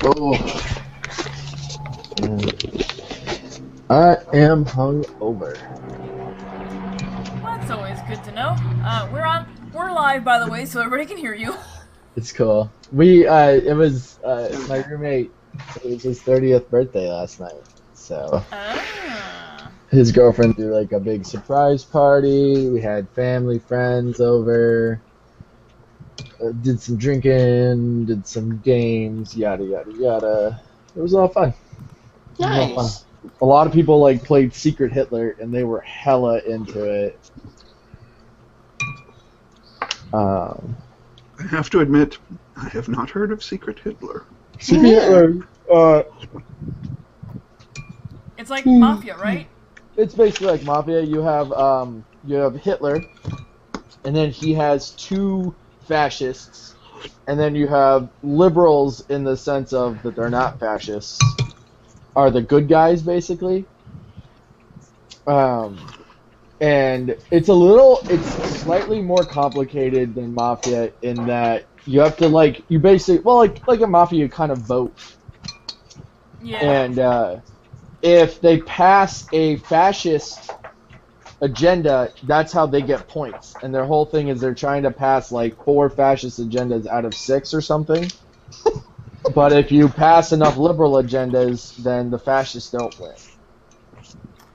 Oh, I am hungover. Well, that's always good to know. We're live, by the way, so everybody can hear you. It's cool. It was my roommate. It was his 30th birthday last night, so Ah, his girlfriend threw like a big surprise party. We had family, friends over. Did some drinking, did some games, yada yada yada. It was all fun. It was all fun. Nice. A lot of people like played Secret Hitler, and they were hella into it. Um, I have to admit, I have not heard of Secret Hitler. Secret Yeah. Hitler. it's like Mafia, right? It's basically like Mafia. You have Hitler, and then he has two fascists, and then you have liberals in the sense of that they're not fascists, are the good guys basically. Um, and it's slightly more complicated than Mafia in that you have to you basically like a Mafia you kind of vote, Yeah. and if they pass a fascist agenda, that's how they get points. And their whole thing is they're trying to pass like 4 fascist agendas out of 6 or something. But if you pass enough liberal agendas, then the fascists don't win.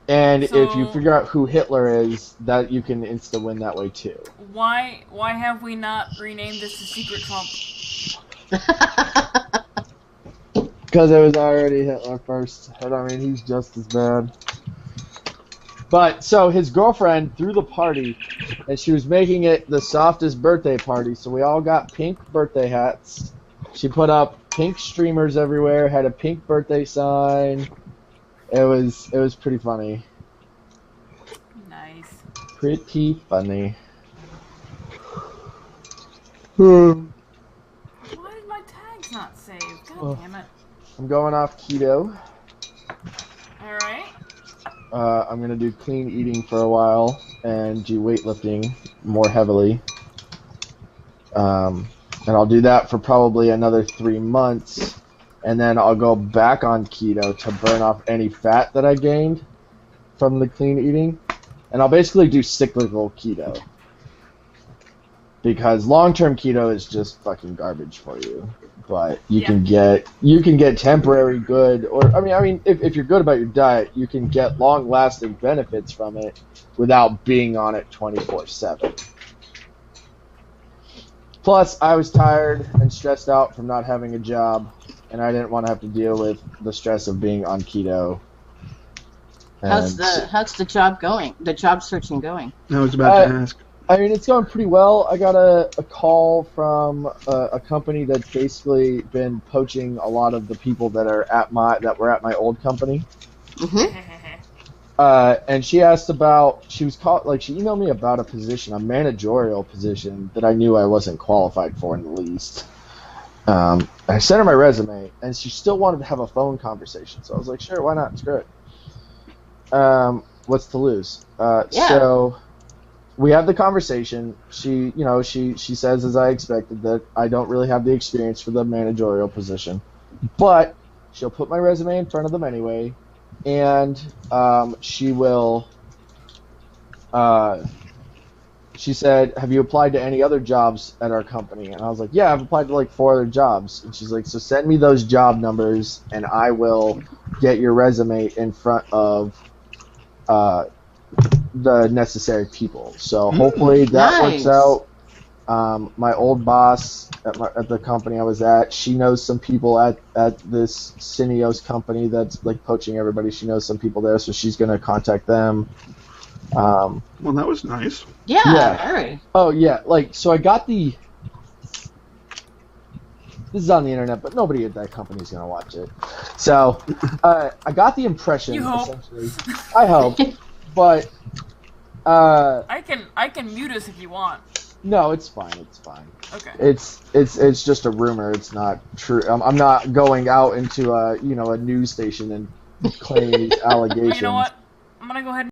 And if you So figure out who Hitler is, that you can insta win that way too. why have we not renamed this to Secret Trump? Because it was already Hitler first. And I mean, he's just as bad. But so his girlfriend threw the party, and she was making it the softest birthday party. So we all got pink birthday hats. She put up pink streamers everywhere, had a pink birthday sign. It was pretty funny. Nice. Pretty funny. Why did my tags not save? God Oh. damn it. I'm going off keto. All right. I'm gonna do clean eating for a while and do weightlifting more heavily. And I'll do that for probably another 3 months, and then I'll go back on keto to burn off any fat that I gained from the clean eating. And I'll basically do cyclical keto because long-term keto is just fucking garbage for you. But you Yeah. can get temporary good, or I mean, if you're good about your diet, you can get long-lasting benefits from it without being on it 24/7. Plus, I was tired and stressed out from not having a job, and I didn't want to have to deal with the stress of being on keto. How's And the job going? The job searching going? I was about to ask. I mean, it's going pretty well. I got a call from a company that's basically been poaching a lot of the people that were at my old company. Mm-hmm. And she emailed me about a position, a managerial position that I knew I wasn't qualified for in the least. I sent her my resume, and she still wanted to have a phone conversation. So I was like, sure, why not? Screw it. What's to lose? Yeah. So we have the conversation. She says, as I expected, that I don't really have the experience for the managerial position, but she'll put my resume in front of them anyway, and she will. She said, "Have you applied to any other jobs at our company?" And I was like, "Yeah, I've applied to like 4 other jobs." And she's like, "So send me those job numbers, and I will get your resume in front of the necessary people." So hopefully that works Nice. out. My old boss at the company I was at, she knows some people at this Cineos company that's like poaching everybody. She knows some people there, so she's gonna contact them. Well, that was nice. Yeah. Yeah. Very. Oh yeah, so I got the. This is on the internet, but nobody at that company is gonna watch it. So I got the impression, You hope. essentially. I hope, but I can mute us if you want. no, it's fine. It's fine. Okay. It's just a rumor. It's not true. I'm not going out into a news station and claiming these allegations. Well, you know what? I'm gonna go ahead and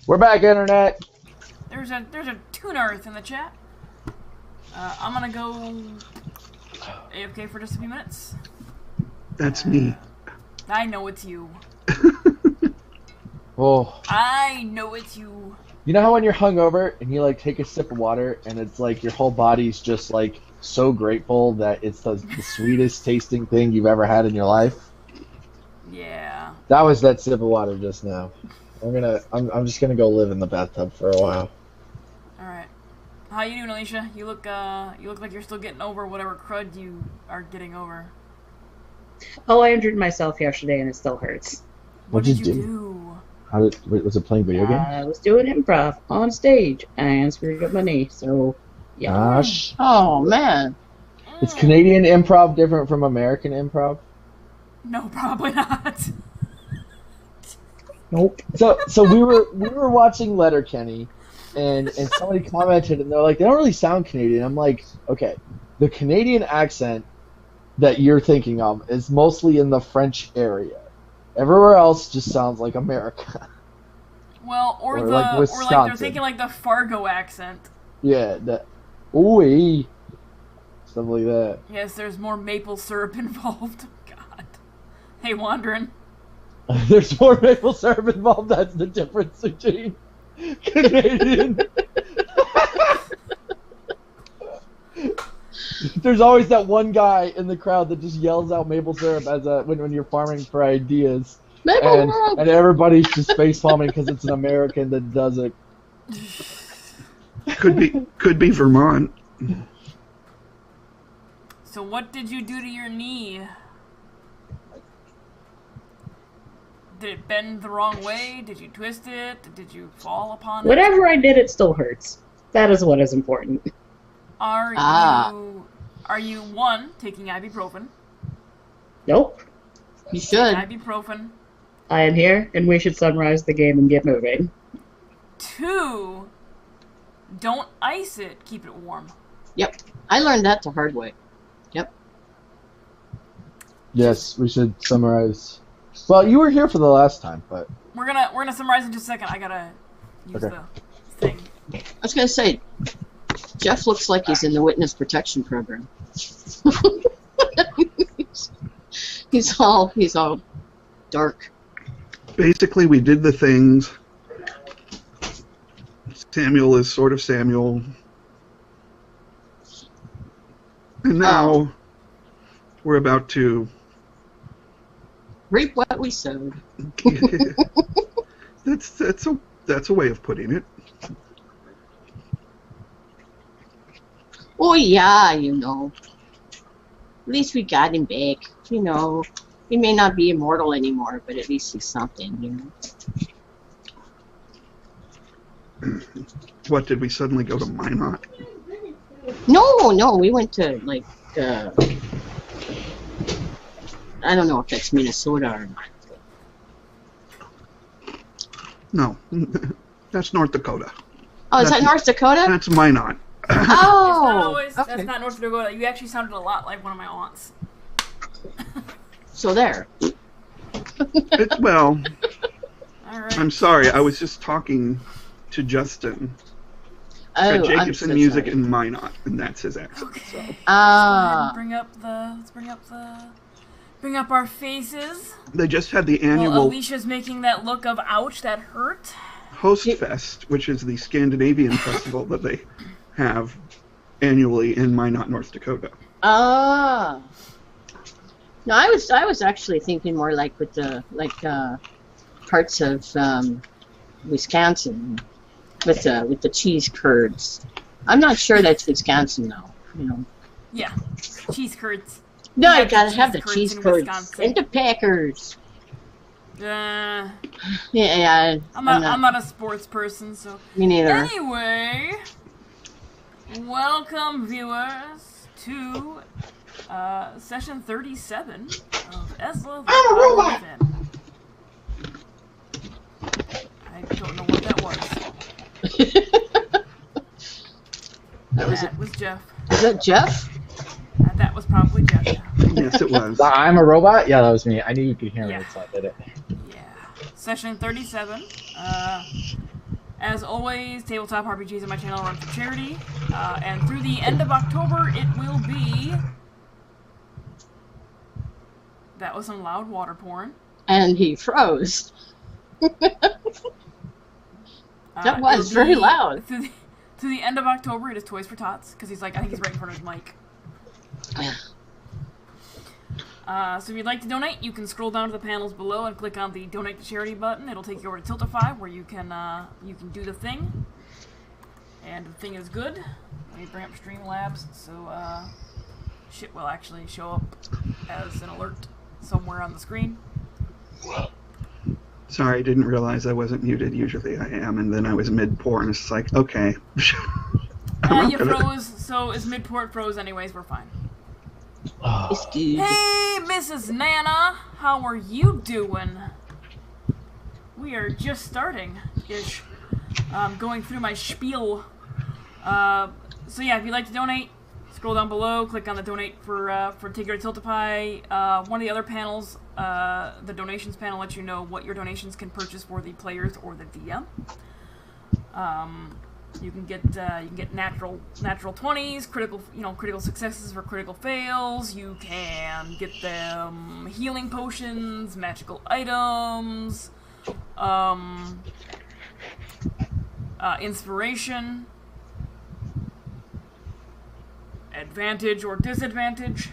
We're back, internet. There's a Toon Earth in the chat. I'm gonna go AFK for just a few minutes. That's me. I know it's you. Oh. I know it's you. You know how when you're hungover and you like take a sip of water and it's like your whole body's just like so grateful that it's the sweetest tasting thing you've ever had in your life? Yeah. That was that sip of water just now. I'm just gonna go live in the bathtub for a while. All right. How you doing, Alicia? You look like you're still getting over whatever crud you are getting over. Oh, I injured myself yesterday and it still hurts. What did you do? Was it playing video games? I was doing improv on stage and screwed up my knee, so yeah. Gosh. Oh, man. Is Canadian improv different from American improv? No, probably not. Nope. So we were watching Letterkenny, and somebody commented and they're like, they don't really sound Canadian. I'm like, okay, the Canadian accent that you're thinking of is mostly in the French area. Everywhere else just sounds like America. Well, or like like they're Wisconsin. thinking like the Fargo accent. Yeah, that ooh stuff like that. Yes, there's more maple syrup involved. God. Hey, Wandering. There's more maple syrup involved. That's the difference between Canadian. There's always that one guy in the crowd that just yells out maple syrup as when you're farming for ideas, and everybody's just face palming because it's an American that does it. Could be Vermont. So what did you do to your knee? Did it bend the wrong way? Did you twist it? Did you fall upon it? Whatever I did, it still hurts. That is what is important. Are you one, taking ibuprofen? Nope. You should. Ibuprofen. I am here, and we should summarize the game and get moving. 2, don't ice it. Keep it warm. Yep. I learned that the hard way. Yep. Yes, we should summarize. Well, you were here for the last time, but We're gonna summarize in just a second. I gotta use Okay. the thing. I was going to say, Jeff looks like he's in the witness protection program. he's all dark. Basically, we did the things. Samuel is sort of Samuel. And now we're about to Reap what we sowed. that's a way of putting it. Oh yeah, you know. At least we got him back. You know, he may not be immortal anymore, but at least he's something, you know. What, did we suddenly go to Minot? No, we went to like I don't know if that's Minnesota or not. No, that's North Dakota. Oh, is that North Dakota? That's Minot. Oh, That's okay. not North Dakota. You actually sounded a lot like one of my aunts. So there. Well, All right. I'm sorry. I was just talking to Justin. Oh, Got I'm Jacobson so Music sorry. in Minot, and that's his accent. Okay. So. Go ahead Ah, and bring up our faces. They just had the Well, annual Alicia's making that look of ouch, that hurt. Host Fest, which is the Scandinavian festival that they have annually in Minot, North Dakota. ah. No, I was actually thinking more like with the parts of Wisconsin with the cheese curds. I'm not sure that's Wisconsin though. You know. Yeah, cheese curds. No, Yeah, you gotta the have the cheese cheese curds in curds Wisconsin. and the Packers. Uh, Yeah, I'm not a sports person, so. Me neither. Anyway, welcome viewers to session 37 of Esela. I'm a robot! I don't know what that was. That was Jeff. Is that Jeff? That was probably Jeff. Yeah. Yes, it was. I'm a robot. Yeah, that was me. I knew you could hear Yeah. me, so I did it. Yeah. Session 37. As always, tabletop RPGs on my channel run for charity, and through the end of October, it will be... That was some loud water pouring. And he froze. That was it'll very be loud. Through the end of October, it is Toys for Tots, because I think he's right in front of his mic. So if you'd like to donate, you can scroll down to the panels below and click on the Donate to Charity button. It'll take you over to Tiltify, where you can do the thing. And the thing is good. Let me bring up Streamlabs, so shit will actually show up as an alert somewhere on the screen. Sorry, I didn't realize I wasn't muted. Usually I am, and then I was mid-pour, and it's like, okay. You froze, so is mid-port froze anyways, we're fine. It's good. Hey, Mrs. Nana, how are you doing? We are just starting-ish. Going through my spiel. So yeah, if you'd like to donate, scroll down below, click on the donate for Take Your Tiltify. One of the other panels, the donations panel, lets you know what your donations can purchase for the players or the DM. You can get natural 20s, critical successes for critical fails. You can get them healing potions, magical items, inspiration, advantage or disadvantage,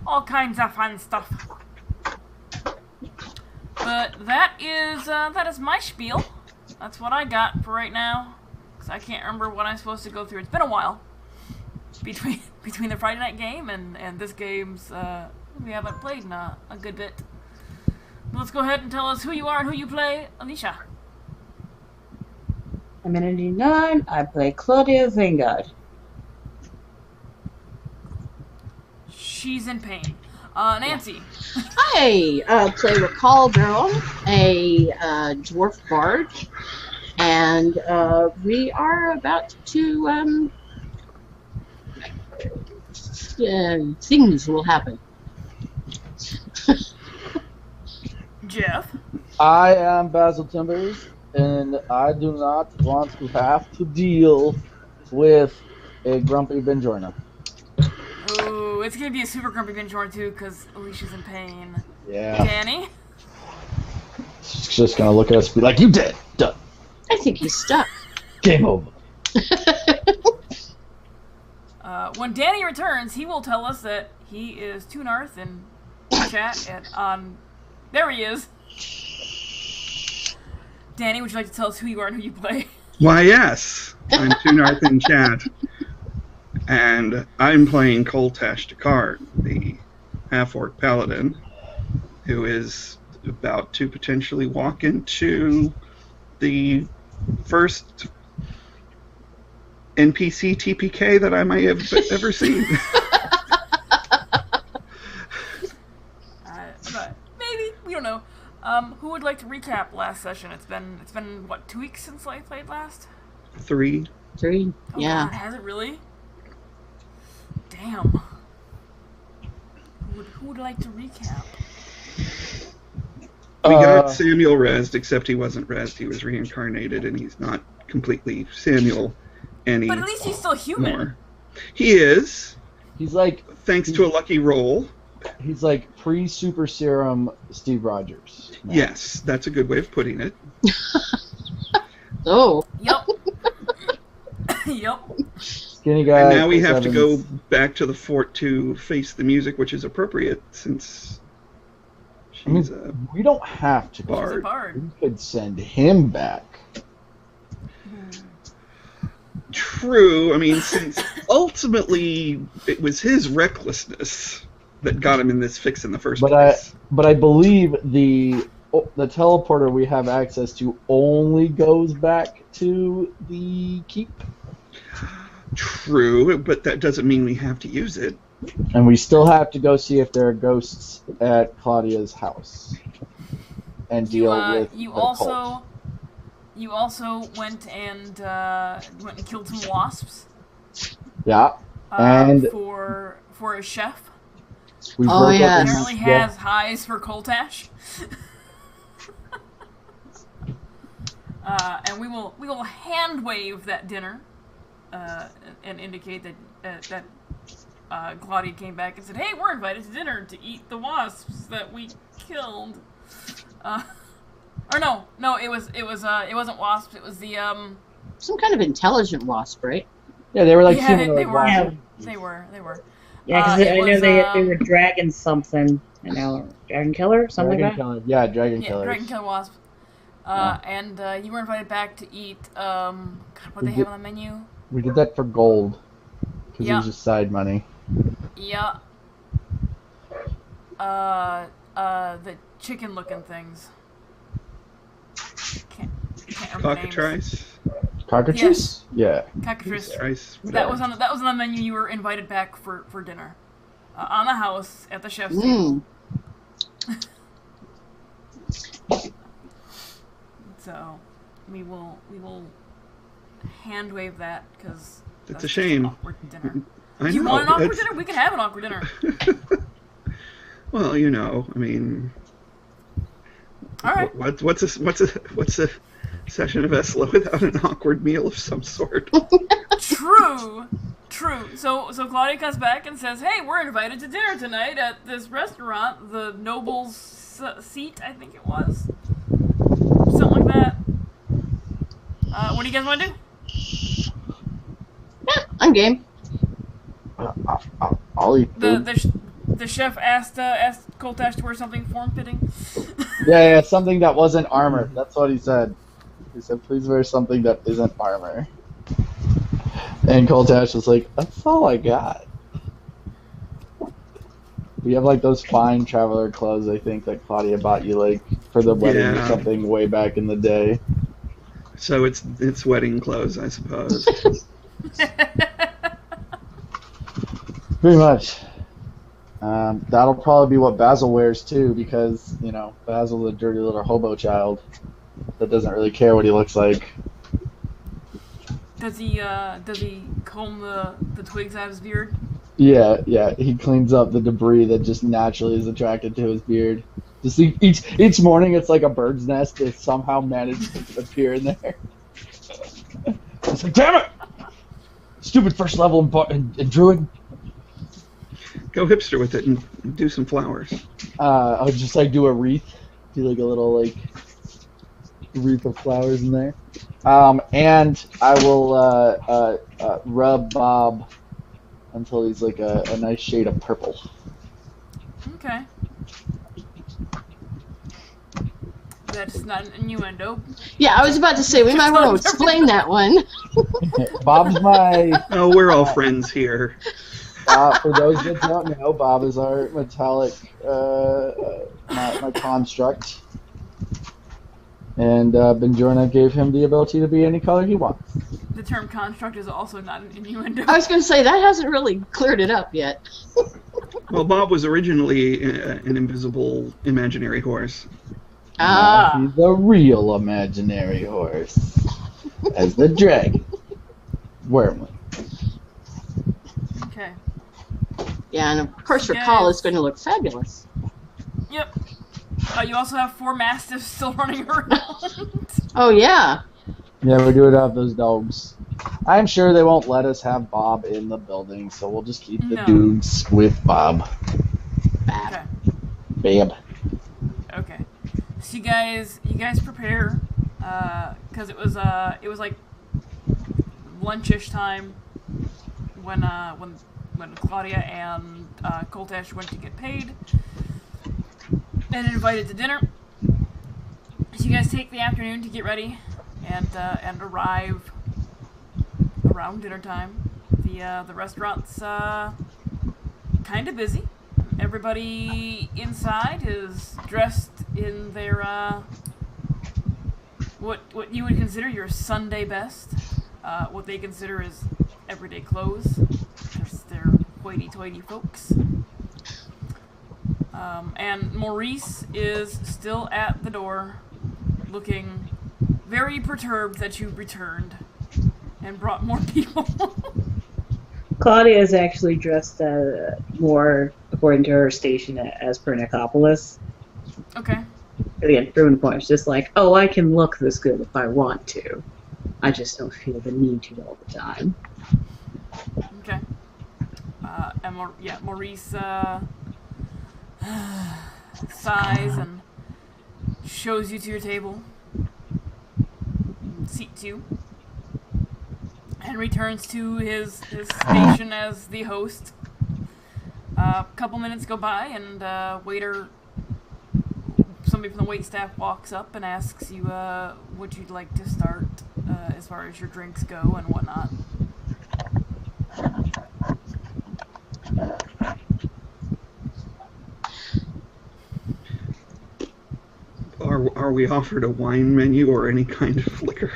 all kinds of fun stuff. But that is my spiel. That's what I got for right now, because I can't remember what I'm supposed to go through. It's been a while between the Friday night game and this game's we haven't played in a good bit. Let's go ahead and tell us who you are and who you play, Alicia. I'm in 89. I play Claudia Vanguard. She's in pain. Nancy. I play Recall Barrel, a dwarf bard, and we are about to things will happen. Jeff. I am Basil Timbers, and I do not want to have to deal with a grumpy Benjorna. Ooh, it's gonna be a super grumpy binge horn too, because Alicia's in pain. Yeah. Danny? She's just gonna look at us and be like, "You dead. Done. I think he's stuck. Game over." When Danny returns, he will tell us that he is Toonarth in chat and on... There he is! Danny, would you like to tell us who you are and who you play? Why, yes. I'm Toonarth in chat. And I'm playing Koltash Dakar, the half-orc paladin, who is about to potentially walk into the first NPC TPK that I might have ever seen. But maybe, we don't know. Who would like to recap last session? It's been what, 2 weeks since I played last? 3. Three. Oh, Yeah. God, has it really? Damn. Who would like to recap? We got Samuel rezzed, except he wasn't rezzed. He was reincarnated, and he's not completely Samuel anymore. But at least he's still human. He is. He's like, Thanks to a lucky roll. he's like pre-super serum Steve Rogers. now. Yes, that's a good way of putting it. Oh. Yup. Yup. Skinny guy. And now we Chris have to Evans. go back to the fort to face the music, which is appropriate since she's a We don't have to. He's a bard. bard. We could send him back. True. I mean, since ultimately it was his recklessness that got him in this fix in the first place. But I believe the teleporter we have access to only goes back to the keep, True, but that doesn't mean we have to use it. and we still have to go see if there are ghosts at Claudia's house and deal with You the also cult. went and killed some wasps. Yeah, and for a chef. we Oh, broke yes. up Apparently has highs for Koltash. and we will hand wave that dinner, and indicate that Claudia came back and said, "Hey, we're invited to dinner to eat the wasps that we killed." Or no, it wasn't wasps. It was the Some kind of intelligent wasp, right? Yeah, they were like yeah, humanoid they were. wasps. They were. Yeah, because I know was, they were dragon something. And now dragon killer, something Dragon like that. killer. Yeah, dragon Yeah, killers. dragon killer wasp. And you were invited back to eat. God, what they have on the menu? We did that for gold, because it Yeah. was just side money. Yeah. The chicken-looking things. Can't remember names. Cockatrice. Cockatrice? Yeah. Cockatrice. Rice. That was on the menu. You were invited back for dinner, on the house at the chef's table. So we will hand wave that because It's a shame. Awkward dinner. I Do you know, want an awkward it's- dinner? We can have an awkward dinner. Well, you know, I mean, All right. what's a session of Esela without an awkward meal of some sort? True. So Claudia comes back and says, "Hey, we're invited to dinner tonight at this restaurant, the Noble's Seat, I think it was, something like that." What do you guys want to do? Yeah, I'm game. I'll eat food. The chef asked Coltash to wear something form-fitting. Yeah, something that wasn't armor. That's what he said. He said, please wear something that isn't armor. And Coltash was like, that's all I got. We have like those fine traveler clothes, I think, that Claudia bought you like for the wedding or Yeah. something way back in the day. So it's wedding clothes, I suppose. Pretty much. That'll probably be what Basil wears too, because, you know, Basil's a dirty little hobo child that doesn't really care what he looks like. Does he comb the twigs out of his beard? Yeah, he cleans up the debris that just naturally is attracted to his beard. Just each morning, it's like a bird's nest that somehow managed to appear in there. It's like, damn it! Stupid first level in Druid. Go hipster with it and do some flowers. I would just like do a wreath, do like a little like wreath of flowers in there. And I will rub Bob until he's like a nice shade of purple. Okay. That's not an innuendo. Yeah, I was about to say, we might want to explain that one. Bob's my... Oh, we're all friends here. For those that don't know, Bob is our metallic, my construct. And Benjor and I gave him the ability to be any color he wants. The term construct is also not an innuendo. I was going to say, that hasn't really cleared it up yet. Well, Bob was originally an invisible imaginary horse. Ah. Now he's a real imaginary horse. As the dragon. Wormling. Okay. Yeah, and of course your call is going to look fabulous. Yep. You also have 4 mastiffs still running around. Oh, yeah. Yeah, we do it have those dogs. I'm sure they won't let us have Bob in the building, so we'll just keep the dudes with Bob. Okay. Bab. Okay. So you guys prepare, because it was like lunchish time when Claudia and Coltash went to get paid and invited to dinner. So you guys take the afternoon to get ready and arrive around dinner time. The restaurant's kind of busy. Everybody inside is dressed in their what you would consider your Sunday best. What they consider is everyday clothes, because they're hoity-toity folks. And Maurice is still at the door, looking very perturbed that you returned and brought more people. Claudia is actually dressed more according to her station as per Nicopolis. Okay. Again, proving the point. It's just like, oh, I can look this good if I want to. I just don't feel the need to all the time. Okay. And Maurice sighs and shows you to your table, seats you, and returns to his station as the host. A couple minutes go by, and somebody from the waitstaff walks up and asks you what you'd like to start as far as your drinks go and whatnot. Are we offered a wine menu or any kind of liquor?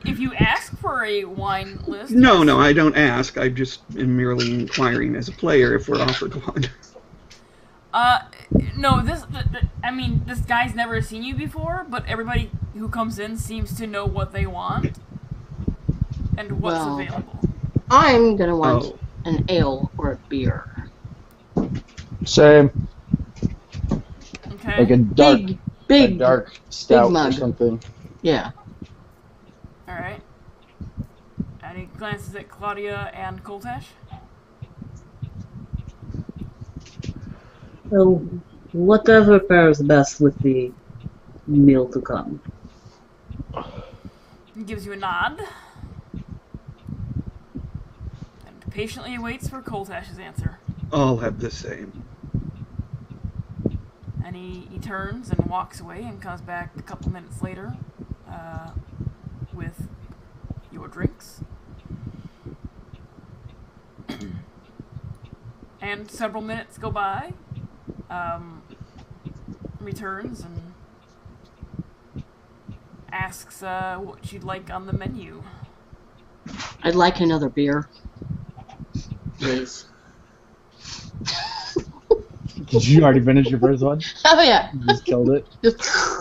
If you ask for a wine list... No, I don't ask. I just am merely inquiring as a player if we're offered one. No, this guy's never seen you before, but everybody who comes in seems to know what they want and what's available. I'm gonna want an ale or a beer. Same. Okay. Like a dark stout big mug. or something. Yeah. Alright. And he glances at Claudia and Koltash. So, whatever pairs best with the meal to come. He gives you a nod. And patiently waits for Koltash's answer. I'll have the same. And he turns and walks away and comes back a couple minutes later with your drinks. And several minutes go by. Returns and asks what you'd like on the menu. I'd like another beer, please. Did you already finish your first one? Oh yeah. You just killed it.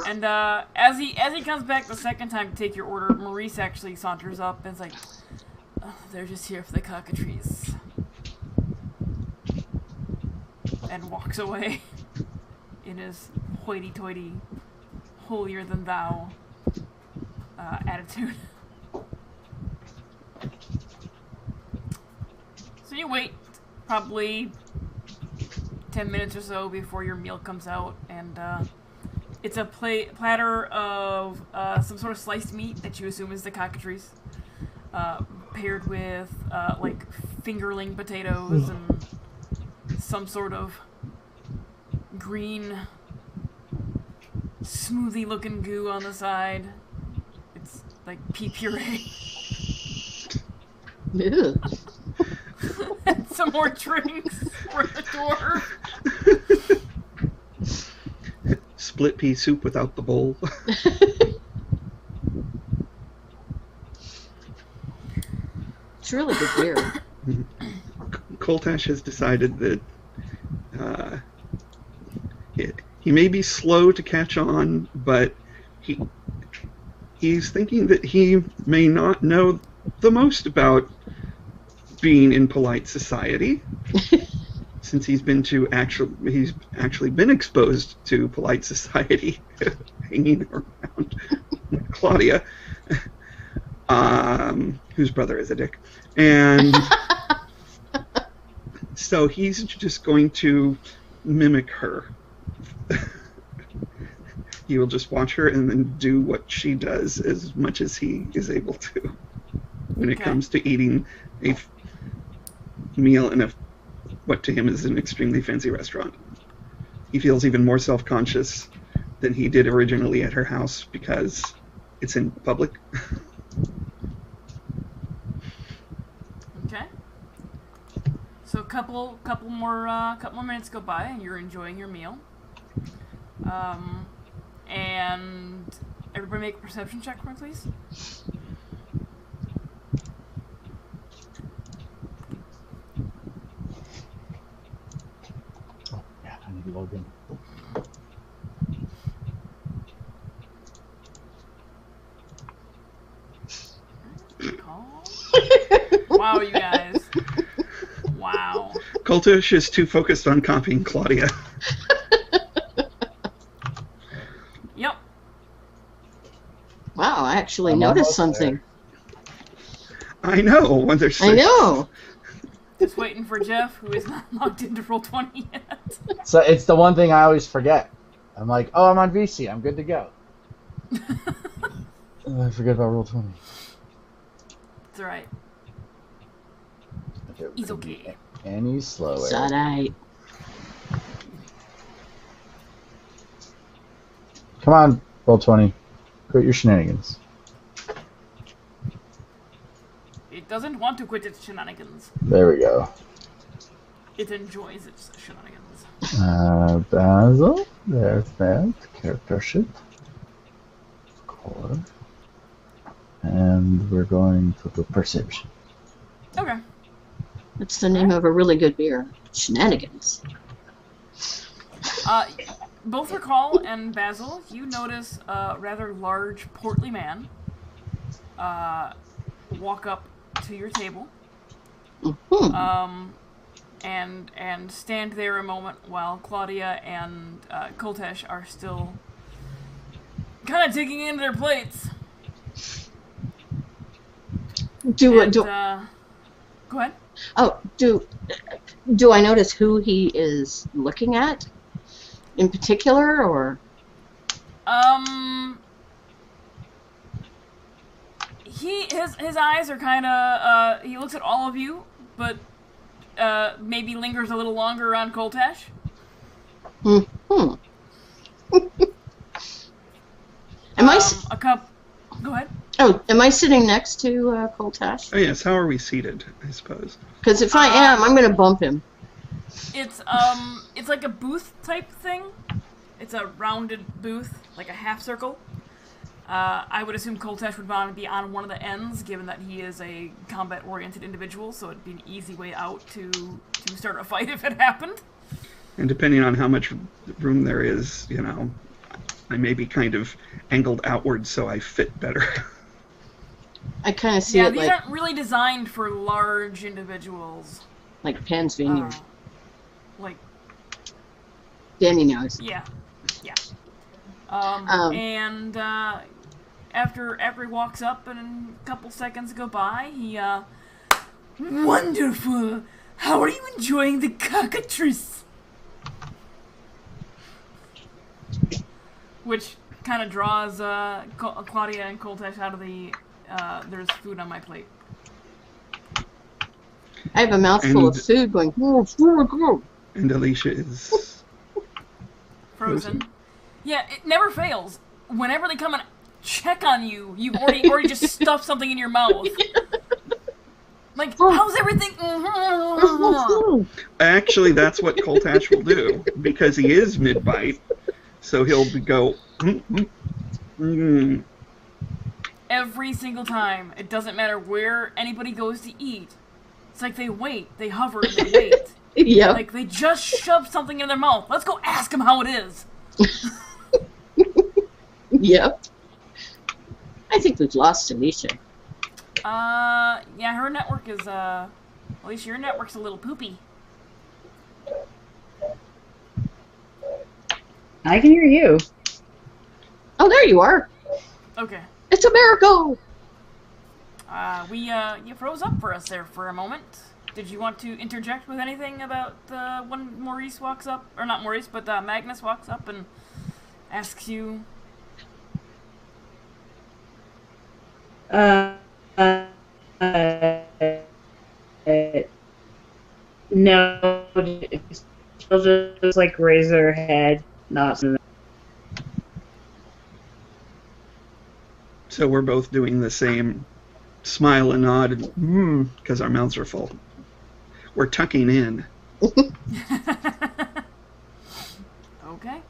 And as he comes back the second time to take your order, Maurice actually saunters up and is like, oh, they're just here for the cockatrices. And walks away in his hoity-toity, holier-than-thou attitude. So you wait probably 10 minutes or so before your meal comes out, and it's a platter of some sort of sliced meat that you assume is the cockatrice, paired with like fingerling potatoes and some sort of green smoothie looking goo on the side. It's like pea puree. Ew. And some more drinks for the dwarf. Split pea soup without the bowl. It's really good beer. Koltash has decided that he may be slow to catch on, but he's thinking that he may not know the most about being in polite society, since he's actually been exposed to polite society, hanging around Claudia, whose brother is a dick, and so he's just going to mimic her. He will just watch her and then do what she does as much as he is able to when it comes to eating a meal in what to him is an extremely fancy restaurant. He feels even more self-conscious than he did originally at her house because it's in public. Okay. So a couple more minutes go by and you're enjoying your meal. And everybody make a perception check for me, please. Oh, yeah, I need to log in. Wow, you guys. Wow. Koltash is too focused on copying Claudia. actually I'm noticed almost something. I know. When they're I know. Just waiting for Jeff, who is not logged into Roll20 yet. So it's the one thing I always forget. I'm like, oh, I'm on VC. I'm good to go. Oh, I forget about Roll20. It's alright. He's okay. Any slower. It's alright. Come on, Roll20. Quit your shenanigans. It doesn't want to quit its shenanigans. There we go. It enjoys its shenanigans. Basil. There's that. Character sheet. Core. And we're going to do perception. Okay. That's the name of a really good beer. Shenanigans. Both Recall and Basil, you notice a rather large, portly man walk up to your table. Mm-hmm. And stand there a moment while Claudia and Koltesh are still kind of digging into their plates. Go ahead. Oh, do I notice who he is looking at in particular, or? His eyes are kind of he looks at all of you, but maybe lingers a little longer on Koltesh. Hmm. Am I? A cup. Go ahead. Oh, am I sitting next to Koltash? Oh yes, how are we seated? I suppose. Because if I am, I'm going to bump him. It's like a booth type thing. It's a rounded booth, like a half circle. I would assume Koltesh would want to be on one of the ends, given that he is a combat-oriented individual, so it'd be an easy way out to start a fight if it happened. And depending on how much room there is, you know, I may be kind of angled outwards so I fit better. I kind of see yeah, it these like aren't really designed for large individuals. Pan's Vineyard. Like, Danny knows. yeah. And after he walks up and a couple seconds go by, he wonderful. How are you enjoying the cockatrice? Which kind of draws Claudia and Koltesh out of the there's food on my plate. I have a mouthful of food going. And Alicia is Frozen. Yeah, it never fails. Whenever they come and check on you, you've already just stuffed something in your mouth. Like, how's everything? actually that's what Koltash will do because he is mid-bite, so he'll go. Every single time. It doesn't matter where anybody goes to eat. It's like they wait, they hover, and they wait. Yeah. Like they just shoved something in their mouth. Let's go ask them how it is. Yep. I think we've lost Alicia. Yeah, her network is, at least your network's a little poopy. I can hear you. Oh, there you are. Okay. It's a miracle. You froze up for us there for a moment. Did you want to interject with anything about when Maurice walks up, or not Maurice, but Magnus walks up and asks you? No, she'll just like raise her head, not. So we're both doing the same smile and nod, because our mouths are full. We're tucking in. Okay.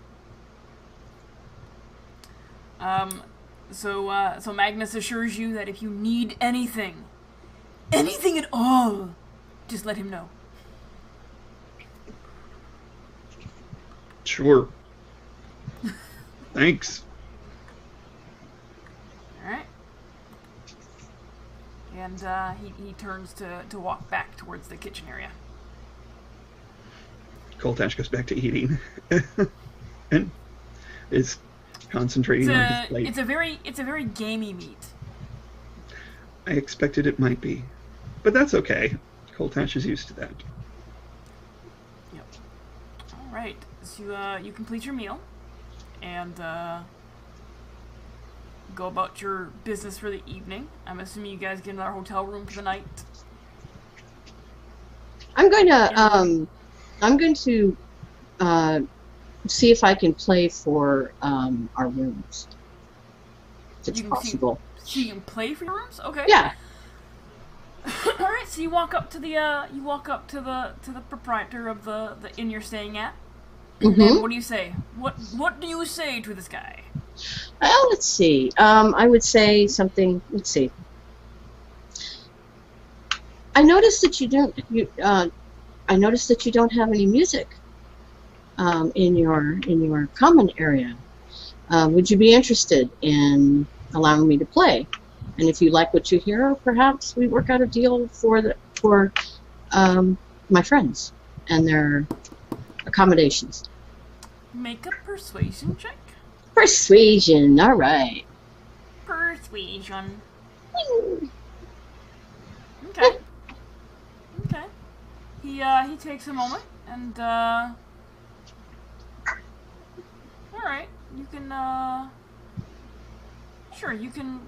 So Magnus assures you that if you need anything at all, just let him know. Sure. Thanks. Alright. And he turns to walk back towards the kitchen area. Koltash goes back to eating. and is concentrating on his plate. It's a very gamey meat. I expected it might be. But that's okay. Coltash is used to that. Yep. All right. So you complete your meal, and go about your business for the evening. I'm assuming you guys get another hotel room for the night. I'm going to see if I can play for our rooms. If it's possible. So you can play for your rooms? Okay. Yeah. All right. So you walk up to the proprietor of the inn you're staying at. And then what do you say? What do you say to this guy? Well, let's see. I would say something. Let's see. I noticed that you don't. I noticed that you don't have any music in your common area. Would you be interested in allowing me to play? And if you like what you hear, perhaps we work out a deal for my friends and their accommodations. Make a persuasion check. Persuasion. All right. Persuasion. Okay. Okay. He takes a moment and all right. You can sure you can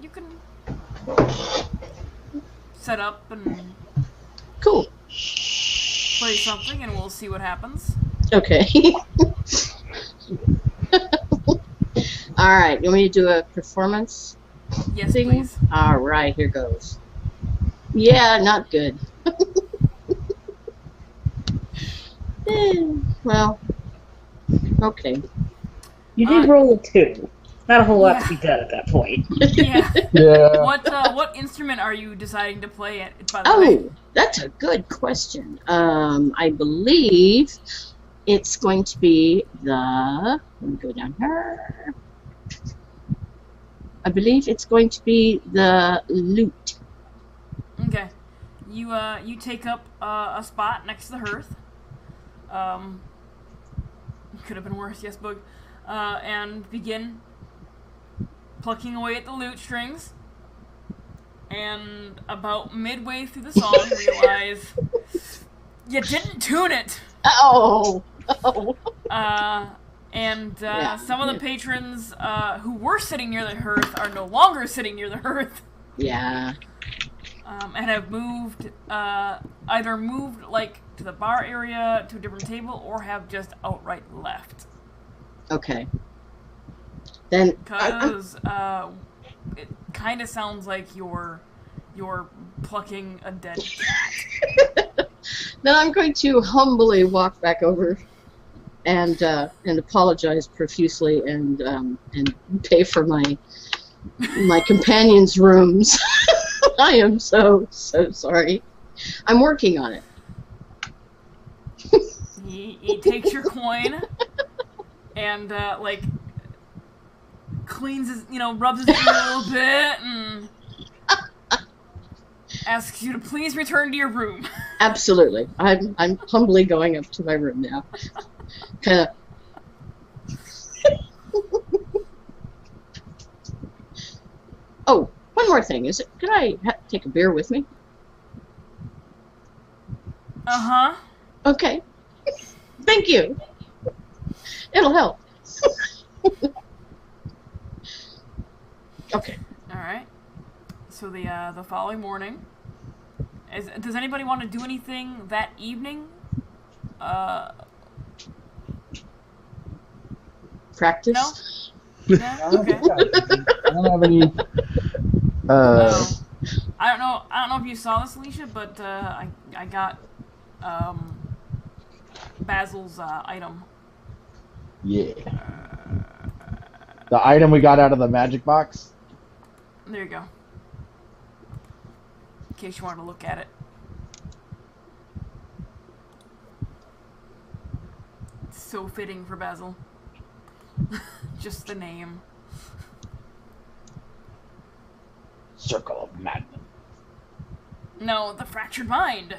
set up and Cool. play something and we'll see what happens. Okay. All right. You want me to do a performance Yes, thing? please. All right. Here goes. Yeah, not good. Well, okay. You did roll a 2. Not a whole lot to be done at that point. Yeah. Yeah. What instrument are you deciding to play it? By the way? Oh, that's a good question. I believe it's going to be the. Let me go down here. I believe it's going to be the lute. Okay. You take up a spot next to the hearth. Could have been worse, yes, Bug. And begin plucking away at the lute strings. And about midway through the song, realize you didn't tune it. Oh. And Yeah, some of the patrons who were sitting near the hearth are no longer sitting near the hearth. Yeah. And have moved, either moved like to the bar area to a different table, or have just outright left. Okay. Then. Because it kind of sounds like you're plucking a dead cat. Then I'm going to humbly walk back over and apologize profusely and pay for my companion's rooms. I am so sorry. I'm working on it. He takes your coin and like cleans his, rubs his ear a little bit and asks you to please return to your room. Absolutely. I'm humbly going up to my room now. Kind of. Oh, one more thing. Could I take a beer with me? Uh-huh. Okay. Thank you. It'll help. Okay. All right. So the following morning, does anybody want to do anything that evening? Practice? No? Yeah, okay. I don't have any. I don't know if you saw this, Alicia, but I got Basil's item. Yeah. The item we got out of the magic box. There you go. In case you wanted to look at it. It's so fitting for Basil. Just the name. Circle of Madness. No, the Fractured Mind.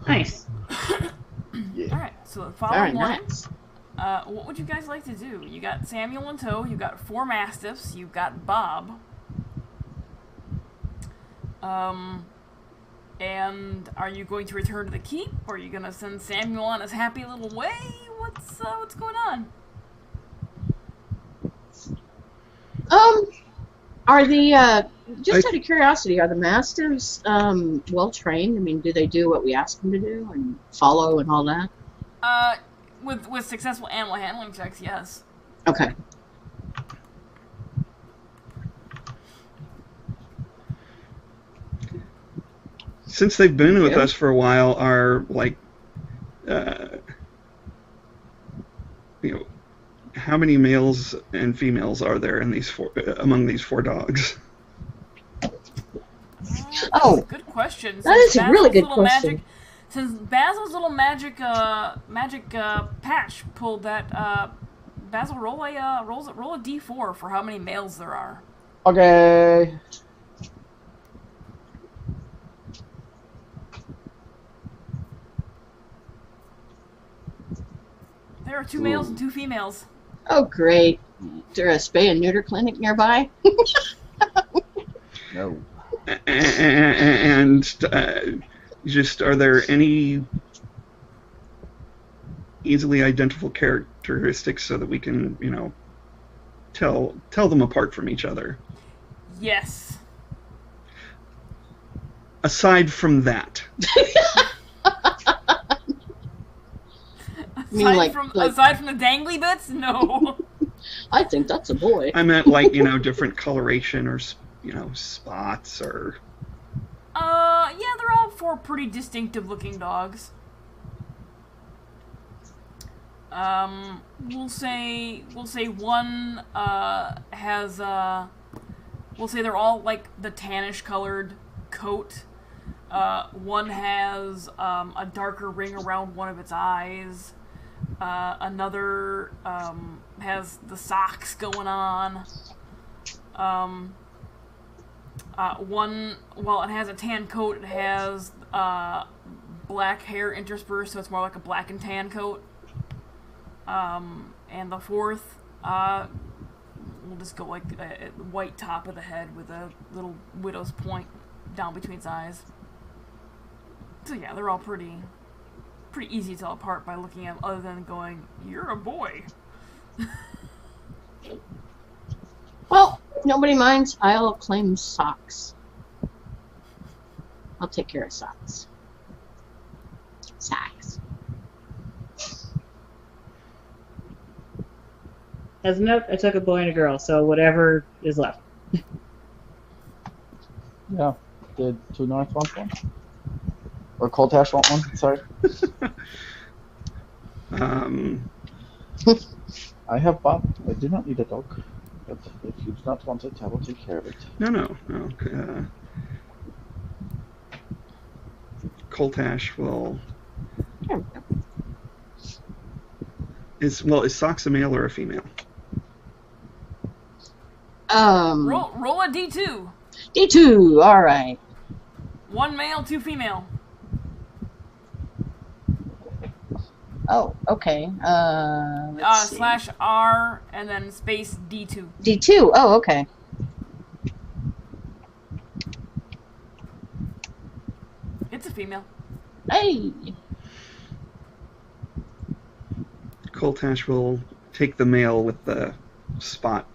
Nice. Yeah. Alright, so the following Very morning, nice. What would you guys like to do? You got Samuel in tow, you got 4 mastiffs, you got Bob. And are you going to return to the keep, or are you gonna send Samuel on his happy little way? What's going on? Are the just out of curiosity, are the mastiffs well trained? I mean, do they do what we ask them to do and follow and all that? With successful animal handling checks, yes. Okay. Since they've been with us for a while, are like, how many males and females are there in these among these 4 dogs? Oh, good question. That is a really good question. Since Basil's little magic patch pulled that, Basil, roll a d4 for how many males there are. Okay. There are 2 males and 2 females. Oh, great. Is there a spay and neuter clinic nearby? No. And just, are there any easily identifiable characteristics so that we can, tell them apart from each other? Yes. Aside from that. Aside from the dangly bits, no. I think that's a boy. I meant different coloration or spots or. Yeah, they're all 4 pretty distinctive looking dogs. We'll say one has we'll say they're all like the tannish colored coat. One has a darker ring around one of its eyes. Another has the socks going on. One, while it has a tan coat, it has black hair interspersed, so it's more like a black and tan coat. And the 4th, we'll just go like a white top of the head with a little widow's point down between its eyes. So yeah, they're all pretty easy to tell apart by looking at them, other than going, "You're a boy." Well, nobody minds. I'll claim socks. I'll take care of socks. Socks. As a note, I took a boy and a girl, so whatever is left. Yeah. Did 2 North want one? Or Coltash want one? Sorry. I have Bob. I do not need a dog. But if you do not want it, I will take care of it. No. Coltash will. Is Socks a male or a female? Roll a d2. D2. All right. 1 male, 2 female. Oh, okay. Let's see. /R and then space D2. D2. Oh, okay. It's a female. Hey. Coltash will take the male with the spot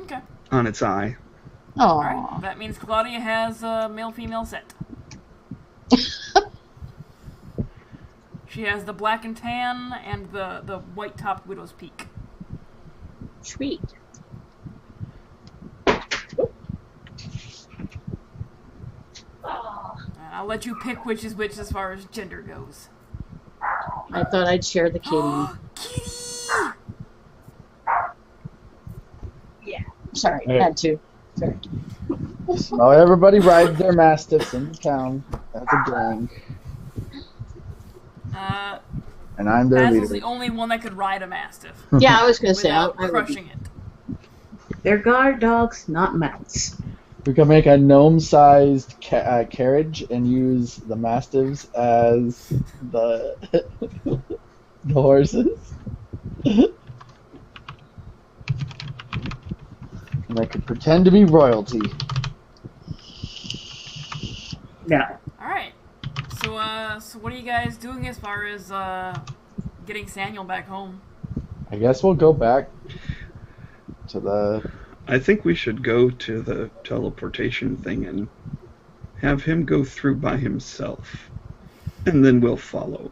Okay. on its eye. Oh. Alright, that means Claudia has a male-female set. She has the black and tan and the white-topped widow's peak. Sweet. I'll let you pick which is which as far as gender goes. I thought I'd share the kitty. Kitty! Yeah. Sorry, Hey. had to. Sorry. So everybody rides their mastiffs into town as a gang. And I'm their Basil's leader. the only one that could ride a mastiff Yeah, I was going to say. without I would crushing it. They're guard dogs, not mounts. We can make a gnome-sized carriage and use the mastiffs as the the horses. And I could pretend to be royalty. No. Alright. So what are you guys doing as far as getting Samuel back home? I guess we'll go back to the... I think we should go to the teleportation thing and have him go through by himself. And then we'll follow.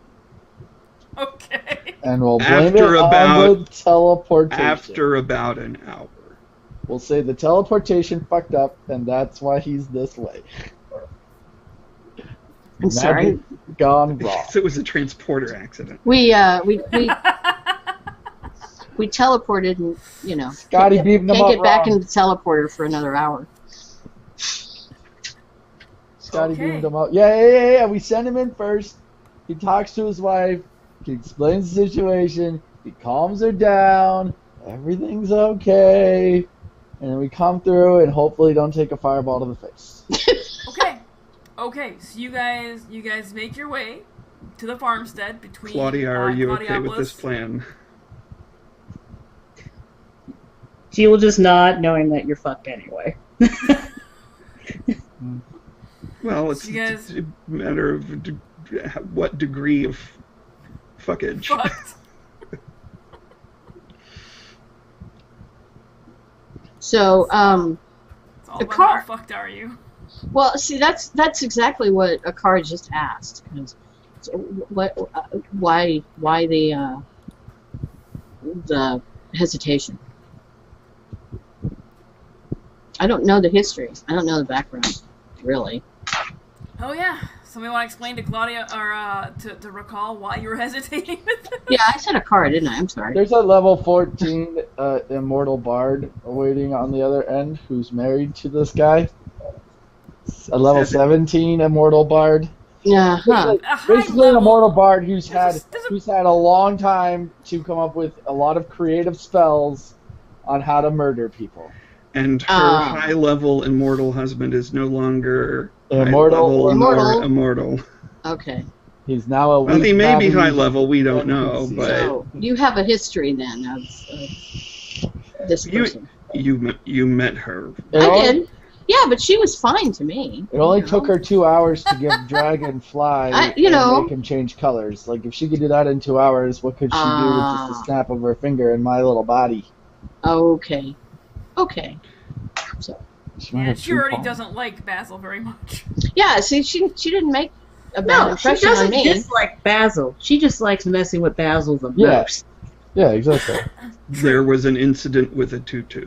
Okay. And we'll blame After it about- on the teleportation. After about an hour. We'll say the teleportation fucked up, and that's why he's this way. I'm sorry. Magic gone wrong. So it was a transporter accident. We teleported and, you know, Scotty beating them can't up get back wrong. in the teleporter for another hour. Scotty Okay. beamed him up. Yeah. We send him in first. He talks to his wife. He explains the situation. He calms her down. Everything's okay. And then we come through and hopefully don't take a fireball to the face. Okay, so you guys make your way to the farmstead between Claudia, are you okay with this Claudiopolis. plan? She will just nod, knowing that you're fucked anyway. Well, it's You guys- a matter of what degree of fuckage. Fucked. So, It's all The about car- how fucked are you? well, see, that's exactly what a car just asked. 'Cause why the hesitation? I don't know the history. I don't know the background, really. Oh yeah. Somebody want to explain to Claudia or to recall why you were hesitating with this? Yeah, I said a car, didn't I? I'm sorry. There's a level 14 immortal bard waiting on the other end who's married to this guy. A level 17 immortal bard. Yeah, huh. A high Basically an level- immortal bard who's There's had a long time to come up with a lot of creative spells on how to murder people. And her Ah. high-level immortal husband is no longer Immortal. high-level Immortal. nor immortal. Okay. He's now a Well, he weak may be Babadook. high-level, we don't know, NPC. but So you have a history then of this You- person. you met her. It I only, did. Yeah, but she was fine to me. It only you know? took her 2 hours to give Dragonfly you and know. make him change colors. Like, if she could do that in 2 hours, what could she do with just Ah. a snap of her finger in my little body? Okay. Okay. So She might Yeah, have she two already palms. doesn't like Basil very much. yeah, see, she didn't make a bad No, she impression on doesn't me. dislike Basil. She just likes messing with Basil the Yeah. most. Yeah, exactly. There was an incident with a tutu.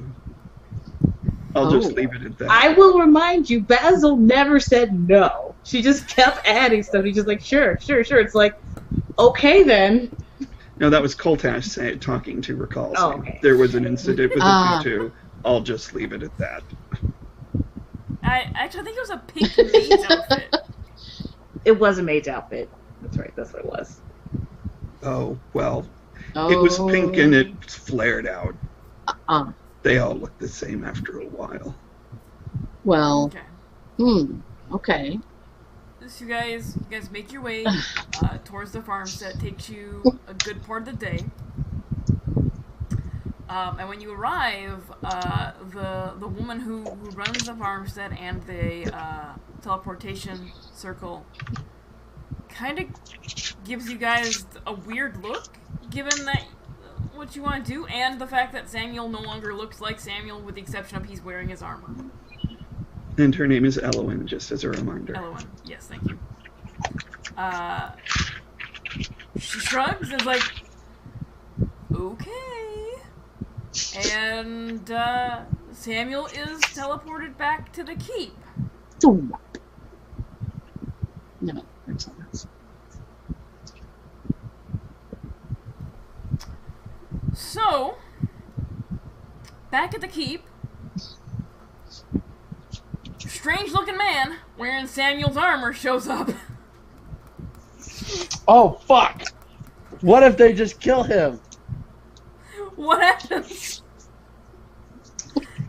I'll just Oh. leave it at that. I will remind you, Basil never said no. She just kept adding stuff. He's just like, sure. It's like, okay then. No, that was Koltash talking to Recall. Oh, saying okay. There was an incident with Ah. a tutu. I'll just leave it at that. I think it was a pink maid's outfit. It was a maid's outfit. That's right, that's what it was. Oh, well, Oh. it was pink and it flared out. Uh, They all look the same after a while. well, Okay. okay. So you guys make your way towards the farmstead. Takes you a good part of the day. And when you arrive, the woman who runs the farmstead and the teleportation circle kind of gives you guys a weird look, given that what you want to do, and the fact that Samuel no longer looks like Samuel, with the exception of he's wearing his armor. And her name is Elowen, just as a reminder. Elowen, yes, thank you. She shrugs and is like, okay. And Samuel is teleported back to the keep. No, that's not nice. So, back at the keep, strange looking man wearing Samuel's armor shows up. Oh, fuck! What if they just kill him? What happens?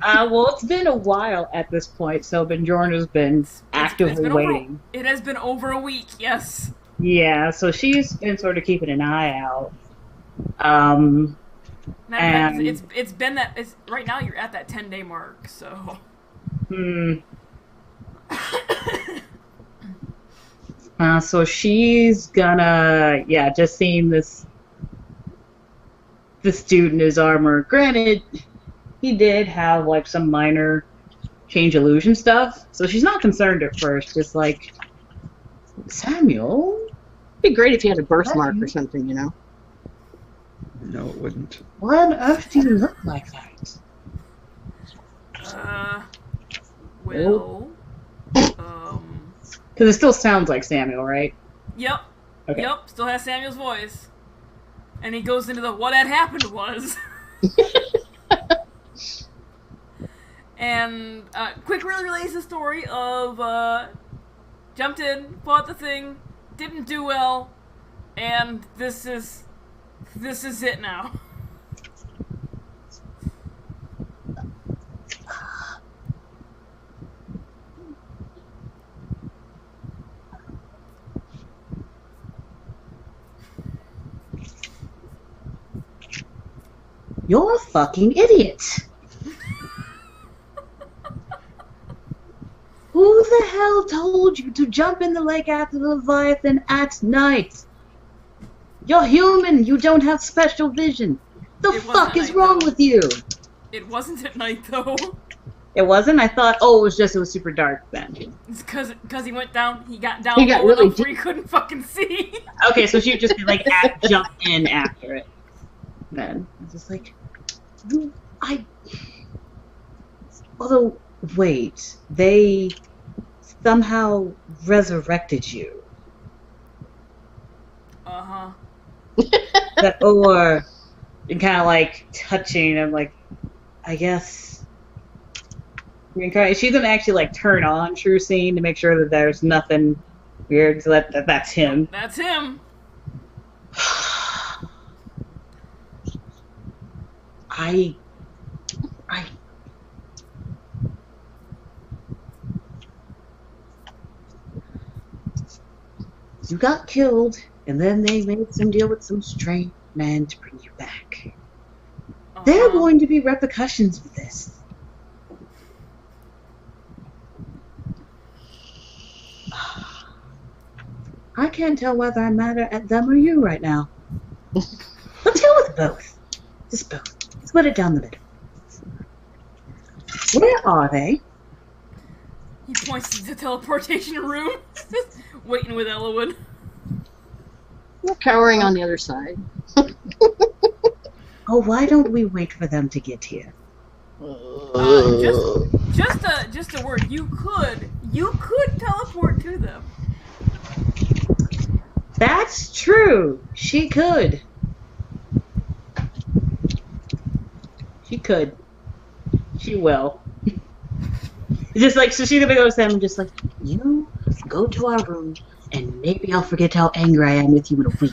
Well, it's been a while at this point, so Benjorna's been actively been waiting. It has been over a week, yes. Yeah, so she's been sort of keeping an eye out. Matter of fact, it's been that. It's right now. You're at that 10-day mark. So. So she's gonna, just seeing this dude in his armor. Granted, he did have like some minor change illusion stuff, so she's not concerned at first. Just like, Samuel. It'd be great if you had a birthmark or something, you know. No, it wouldn't. Why on earth do you look like that? Well, Because it still sounds like Samuel, right? Yep. Okay. Yep, still has Samuel's voice. And he goes into the what had happened was. And quick really relays the story of jumped in, fought the thing, didn't do well, and this is it now. You're a fucking idiot. Who the hell told you to jump in the lake after the Leviathan at night? You're human. You don't have special vision. The fuck is wrong with you? It wasn't at night, though. It wasn't? I thought, it was super dark then. It's because he went down, he got down He got low really enough where he couldn't fucking see. Okay, so she would just be like, jump in after it. Then. It's just like, although, wait, they somehow resurrected you. Uh-huh. Or, and kind of like touching, I'm like, I guess. She's gonna actually like turn on True Scene to make sure that there's nothing weird, so that's him. That's him. You got killed, and then they made some deal with some strange man to bring you back. There are going to be repercussions with this. I can't tell whether I'm mad at them or you right now. Let's go with both. Just both. Split it down the middle. Where are they? He points to the teleportation room, waiting with Elowood. We're cowering on the other side. Why don't we wait for them to get here? Just a word. You could teleport to them. That's true. She could. She could. She will. Just like, so she's gonna go to them and just like, you go to our room and maybe I'll forget how angry I am with you in a week.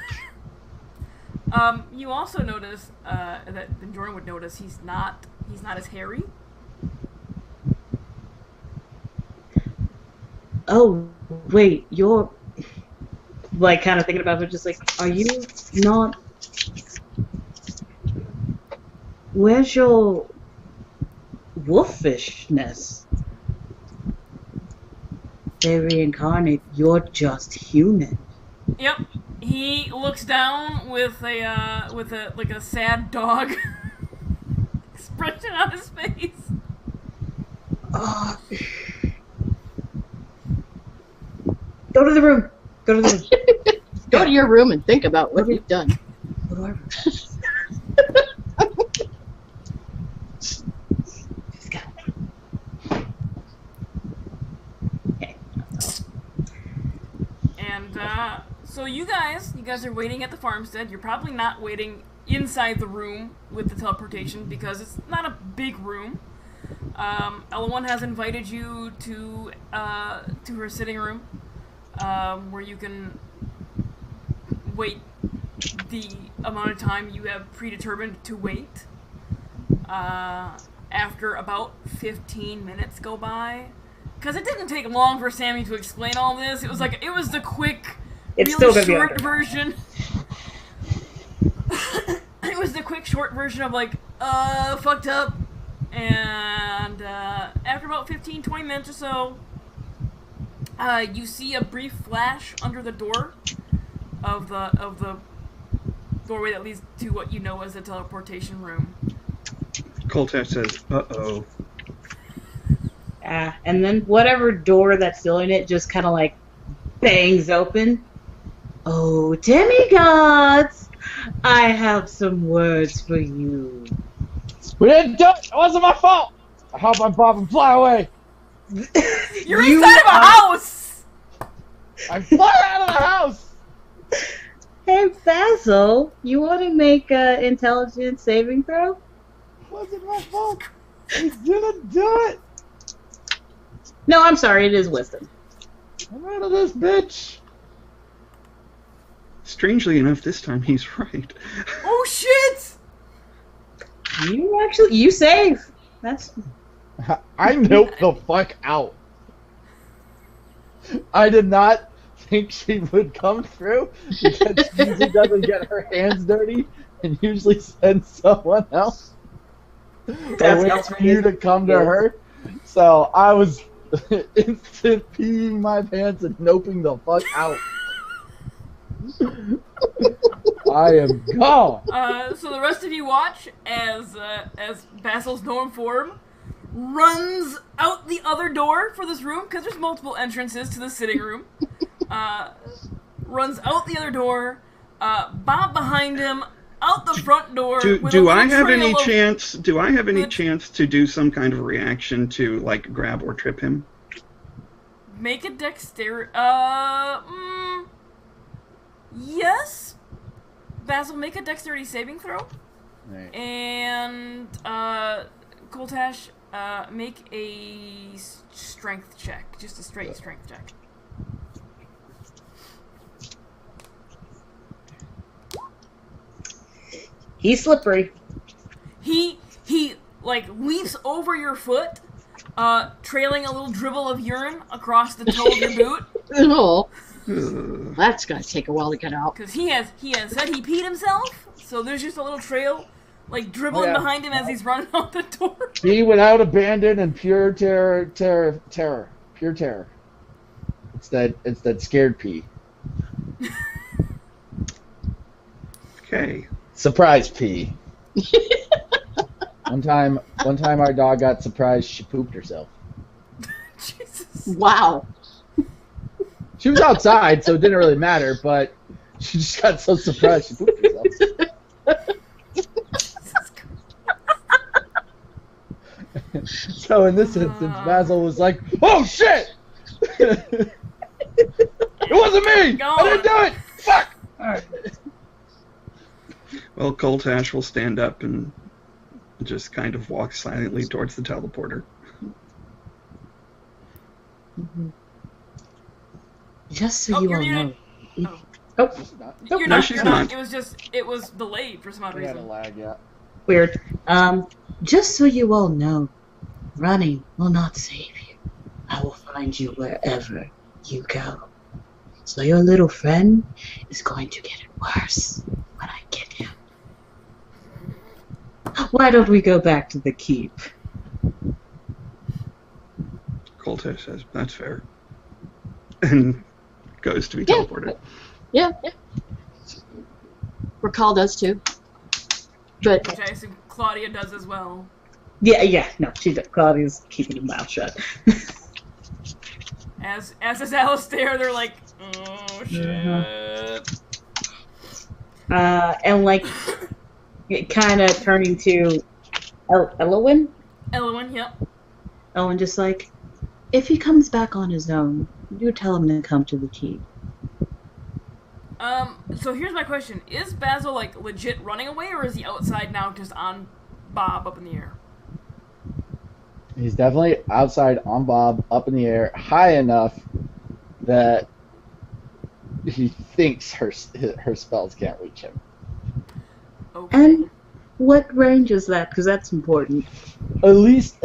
You also notice that Jordan would notice he's not as hairy. Oh, wait, you're like kind of thinking about it, just like, are you not? Where's your wolfishness? They reincarnate. You're just human. Yep. He looks down with a sad dog expression on his face. Go to the room. Go to the room. Go to your room and think about what you've done. Go to our room. Just go. Okay. And so you guys are waiting at the farmstead. You're probably not waiting inside the room with the teleportation because it's not a big room. L1 has invited you to her sitting room, where you can wait the amount of time you have predetermined to wait. After about 15 minutes go by, because it didn't take long for Sammy to explain all this. It was the quick, really short version. It was the quick, short short version of like, fucked up. And after about 15-20 minutes or so, you see a brief flash under the door of the doorway that leads to what you know as the teleportation room. Coltash says, "Uh-oh." And then whatever door that's still in it just kind of like bangs open. Oh, demigods! I have some words for you. We didn't do it! It wasn't my fault! I hope I'm Bob and fly away! You're inside of a house! I'm flying out of the house! Hey, Basil, you want to make an intelligence saving throw? It wasn't my fault! We didn't do it! No, I'm sorry, it is wisdom. I'm out of this bitch! Strangely enough, this time he's right. Oh shit! You save. That's. I milked the fuck out. I did not think she would come through because she usually doesn't get her hands dirty and usually sends someone else. That's Wait for you to come to her. So I was instant peeing my pants and noping the fuck out. I am gone. So the rest of you watch as Basil's gnome form runs out the other door for this room, because there's multiple entrances to the sitting room. Runs out the other door, Bob behind him, out the front door. Do I have any chance? Do I have any chance to do some kind of reaction to like grab or trip him? Make a dexterity. Yes. Basil, make a dexterity saving throw. Right. And Coltash, make a strength check. Just a straight strength check. He's slippery. He like leaps over your foot, trailing a little dribble of urine across the toe of your boot. Oh, that's gonna take a while to get out. Because he has said he peed himself, so there's just a little trail, like dribbling behind him as he's running out the door. Be without abandon and pure terror. Pure terror. It's that scared pee. Okay. Surprise pee. One time our dog got surprised. She pooped herself. Jesus. Wow. She was outside, so it didn't really matter. But she just got so surprised she pooped herself. So in this instance, Basil was like, "Oh shit! It wasn't me! I didn't do it! Fuck!" All right. Well, Coltash will stand up and just kind of walk silently towards the teleporter. Just so you all know. You're No, not. she's You're not. not. It was delayed for some odd We had a reason. lag, yeah. Weird. Just so you all know, running will not save you. I will find you wherever you go. So your little friend is going to get it worse when I get him. Why don't we go back to the keep? Coltash says, "That's fair." And goes to be teleported. Yeah. Raquel does too. But Which I assume Claudia does as well. Yeah, no, Claudia's keeping her mouth shut. As is Alistair, they're like, oh shit. And like, kind of turning to Elowin. Elwin, yep. Elwin just like, if he comes back on his own, you tell him to come to the keep. So here's my question. Is Basil, like, legit running away, or is he outside now just on Bob up in the air? He's definitely outside on Bob, up in the air, high enough that he thinks her spells can't reach him. Okay. And what range is that? Because that's important. At least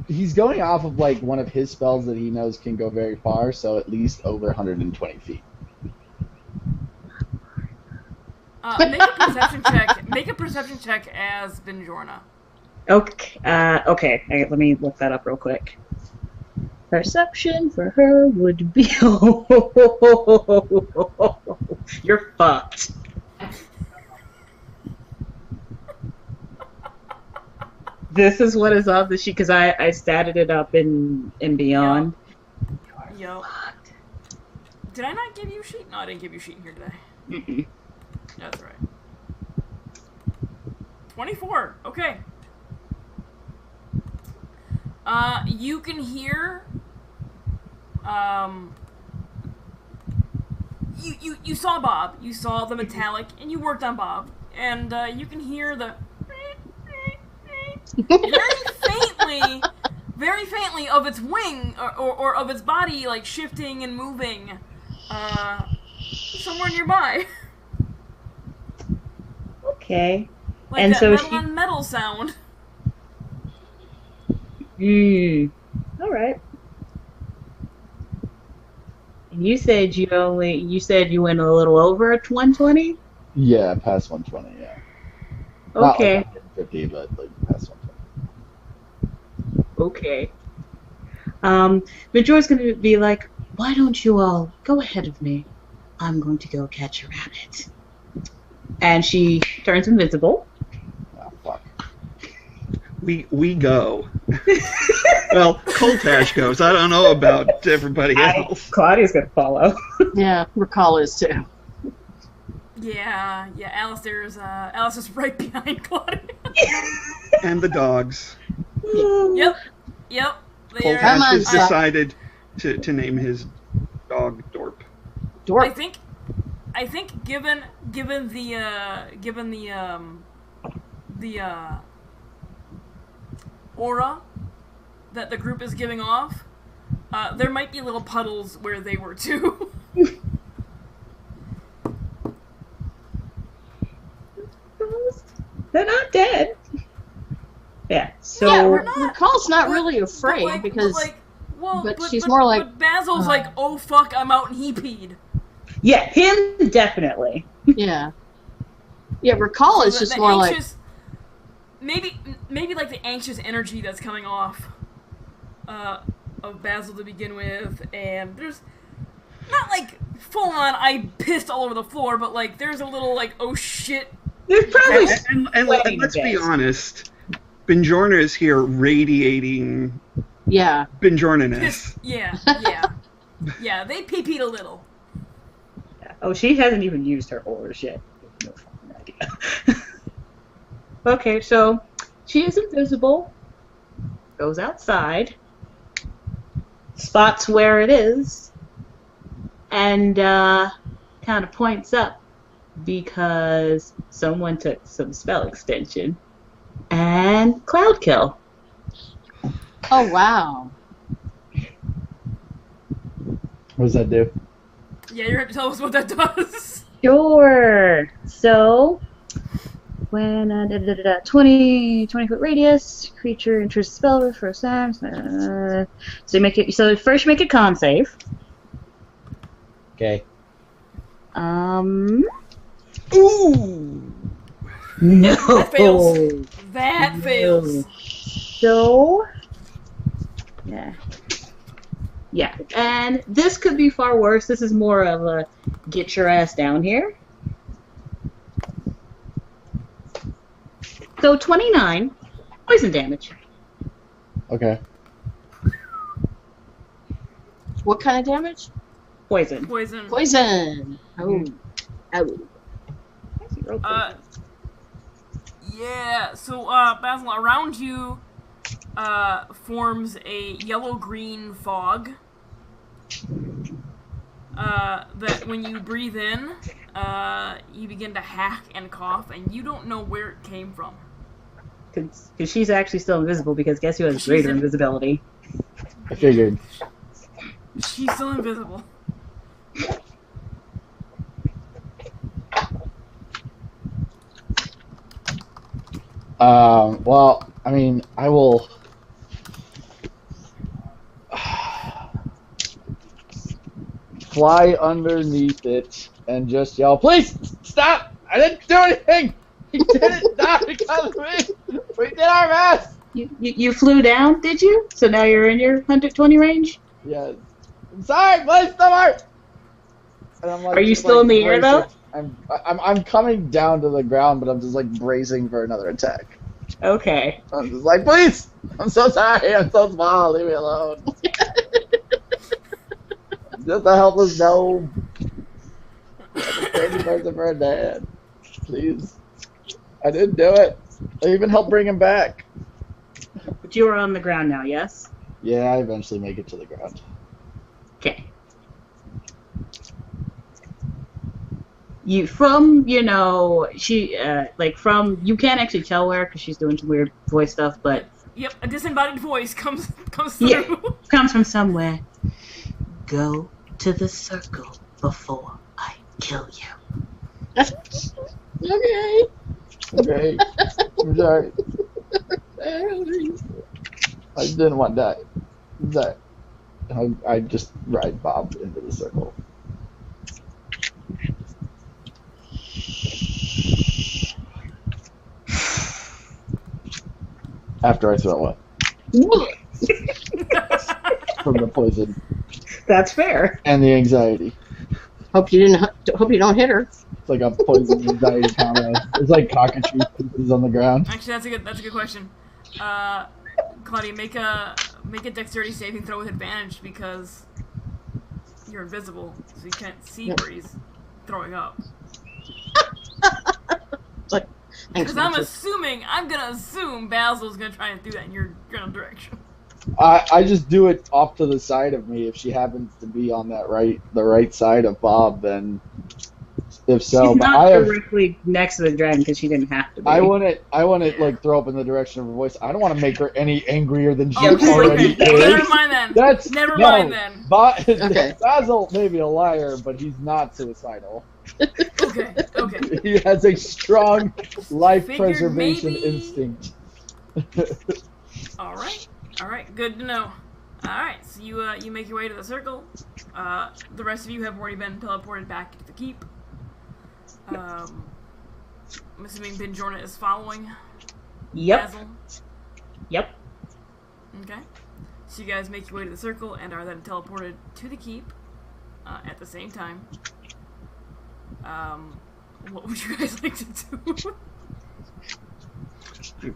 he's going off of like one of his spells that he knows can go very far, so at least over 120 feet. Make a perception check. Make a perception check as Benjorna. Okay. Okay. Let me look that up real quick. Perception for her would be. You're fucked. This is what is on the sheet because I statted it up in Beyond. Yep. Did I not give you a sheet? No, I didn't give you a sheet here today. Mm-mm. That's right. 24. Okay. You can hear. You saw Bob. You saw the metallic, and you worked on Bob, and you can hear the very faintly of its wing or of its body like shifting and moving somewhere nearby. Okay. Like And that so metal she. on metal sound. All right. And you said you went a little over at 120? Yeah, past 120. Yeah. Okay. Not like 150, but like past 120. Okay. But Joy's gonna be like, why don't you all go ahead of me? I'm going to go catch a rabbit. And she turns invisible. Oh, fuck. We go. Well, Coltash goes. I don't know about everybody else. Claudia's gonna follow. Yeah, Recall is too. Yeah, Alistair's right behind Claudia. And the dogs. Yep. They Coltash Come on, has son. decided to name his dog Dorp. Dorp. I think given the aura that the group is giving off, there might be little puddles where they were too. They're not dead. Yeah. So Yeah, not- Recall's not but- really afraid because but she's more like, But Basil's like, oh fuck, I'm out and he peed. yeah, him definitely. yeah. Yeah, Recall is So just the more like, anxious, maybe like the anxious energy that's coming off of Basil to begin with, and there's not like full on I pissed all over the floor, but like there's a little like oh shit. There's probably And sweating let's a be bit. honest, Benjorna is here radiating yeah. Benjorna-ness. Yeah, they pee-peed a little. Oh, she hasn't even used her orders yet. No fucking idea. Okay, so she is invisible. Goes outside. Spots where it is. And kind of points up because someone took some spell extension. And Cloud Kill. Oh, wow. What does that do? Yeah, you're gonna have to tell us what that does. Sure. So, when 20 foot radius, creature enters spell for first time. So you make it. So first you make a con save. Okay. Ooh! No. That fails. That fails. So, yeah. Yeah, and this could be far worse. This is more of a get your ass down here. So 29 poison damage. Okay. What kind of damage? Poison. Poison. Poison. Oh. Oh. Yeah, so, Basil, around you, forms a yellow-green fog, that when you breathe in, you begin to hack and cough, and you don't know where it came from. Because she's actually still invisible, because guess who has greater invisibility? I figured. She's still invisible. Well, I mean, I will fly underneath it and just yell, "Please stop! I didn't do anything!" We didn't die because of me. We did our best. You flew down, did you? So now you're in your 120 range? Yes. I'm sorry, please, stop. And I'm like, Are you just, still like, in the air, though? I'm coming down to the ground, but I'm just like bracing for another attack. Okay. I'm just like, please. I'm so sorry. I'm so small. Leave me alone. I'm just a helpless gnome. I'm a crazy person for a dad. Please. I didn't do it. I even helped bring him back. But you are on the ground now, yes? Yeah, I eventually make it to the ground. Okay. You can't actually tell where because she's doing some weird voice stuff, but Yep, a disembodied voice comes yeah, through. comes from somewhere. Go to the circle before I kill you. Okay. Okay. I'm sorry. I didn't want that. That. I just ride Bob into the circle. After I throw up from the poison That's fair. and the anxiety. Hope you don't hit her. It's like a poison anxiety combo. It's like cockatrice pieces on the ground. Actually, that's a good question. Claudia, make a dexterity saving throw with advantage because you're invisible, so you can't see where he's throwing up. Like, Because I'm gonna assume Basil's gonna try and do that in your general direction. I just do it off to the side of me. If she happens to be on the right side of Bob, then if so. She's But not I have. directly next to the dragon because she didn't have to be. I want to like throw up in the direction of her voice. I don't want to make her any angrier than she Okay, already okay. is. Never mind then. Never mind then. Okay. Basil may be a liar, but he's not suicidal. Okay. He has a strong life Figured preservation maybe- instinct. All right, good to know. All right, so you make your way to the circle. The rest of you have already been teleported back to the keep. I'm assuming Binjorna is following Yep. Basil. Yep. Okay. So you guys make your way to the circle and are then teleported to the keep at the same time. What would you guys like to do?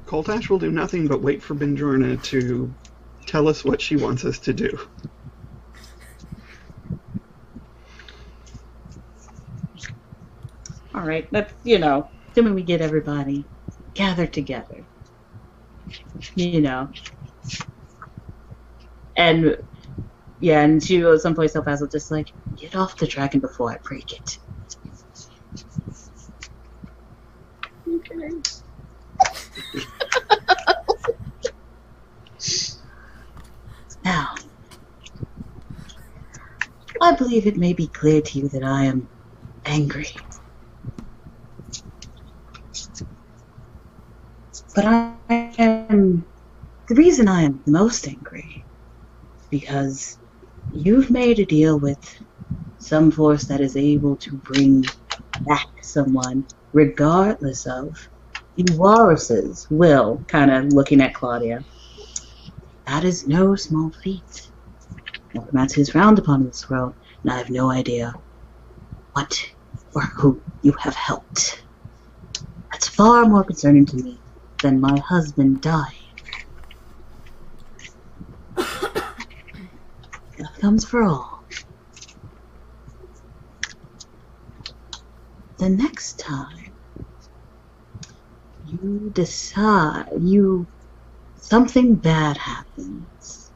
Coltash will do nothing but wait for Binjorna to tell us what she wants us to do. All right. That's assuming we get everybody gathered together. And yeah, and she goes someplace else. Basil just like, get off the dragon before I break it. Okay. Now, I believe it may be clear to you that I am angry. But the reason I am most angry is because you've made a deal with some force that is able to bring back someone regardless of the Walrus's will, kind of looking at Claudia. That is no small feat. Necromancy is frowned upon in this world, and I have no idea what or who you have helped. That's far more concerning to me than my husband dying. Death comes for all. The next time you decide something bad happens,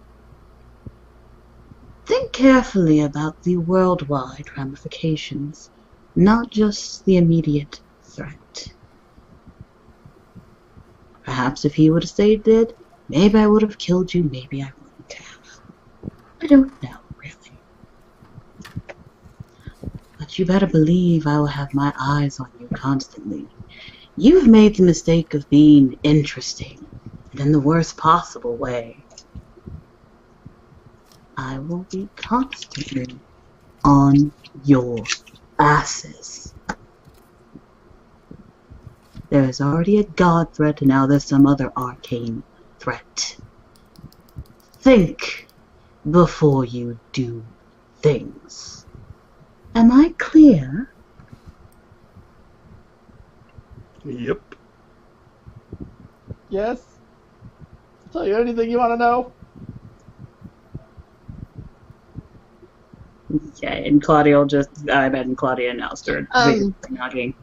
think carefully about the worldwide ramifications, not just the immediate threat. Perhaps if he would have stayed dead, maybe I would have killed you, maybe I wouldn't have. I don't know, really. But you better believe I will have my eyes on you constantly. You've made the mistake of being interesting, and in the worst possible way. I will be constantly on your asses. There is already a god threat, and now there's some other arcane threat. Think before you do things. Am I clear? Yep. Yes. Tell you anything you want to know. Yeah, and Claudia will just, I imagine Claudia now start nodding.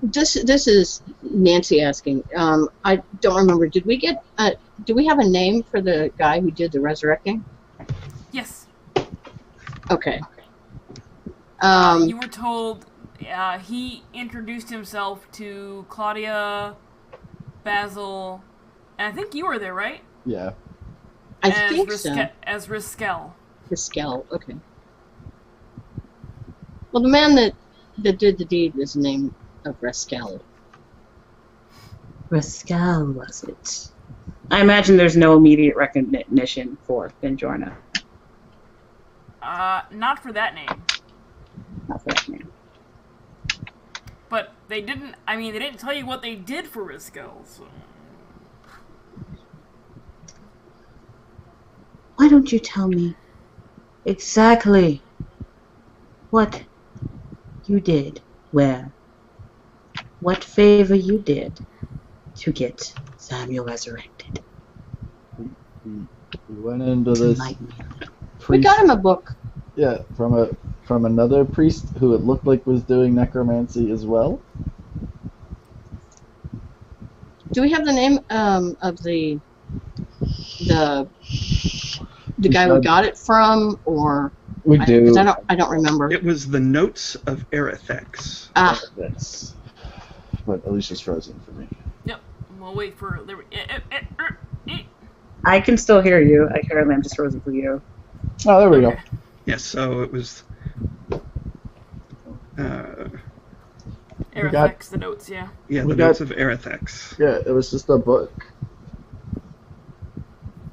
This is Nancy asking. I don't remember. Did we get? Do we have a name for the guy who did the resurrecting? Yes. Okay. You were told he introduced himself to Claudia, Basil, and I think you were there, right? Yeah. I think so. As Riskel. Riskel. Okay. Well, the man that did the deed was the name of Riskel. Riscal, was it? I imagine there's no immediate recognition for Benjorna. Not for that name. Not for that name. But they didn't tell you what they did for Riskel, so... Why don't you tell me exactly what you did, where, what favor you did to get Samuel resurrected? We went into this priest. We got him a book. Yeah, from another priest who it looked like was doing necromancy as well. Do we have the name of the guy we got it from, or We do. Because I don't remember. It was the Notes of Erethex. That's, but Alicia's frozen for me. Yep. We'll wait for... I can still hear you. I currently am just frozen for you. Oh, there we go. Yes, so it was... Erethex, the notes, yeah. Yeah, the Notes of Erethex. Yeah, it was just a book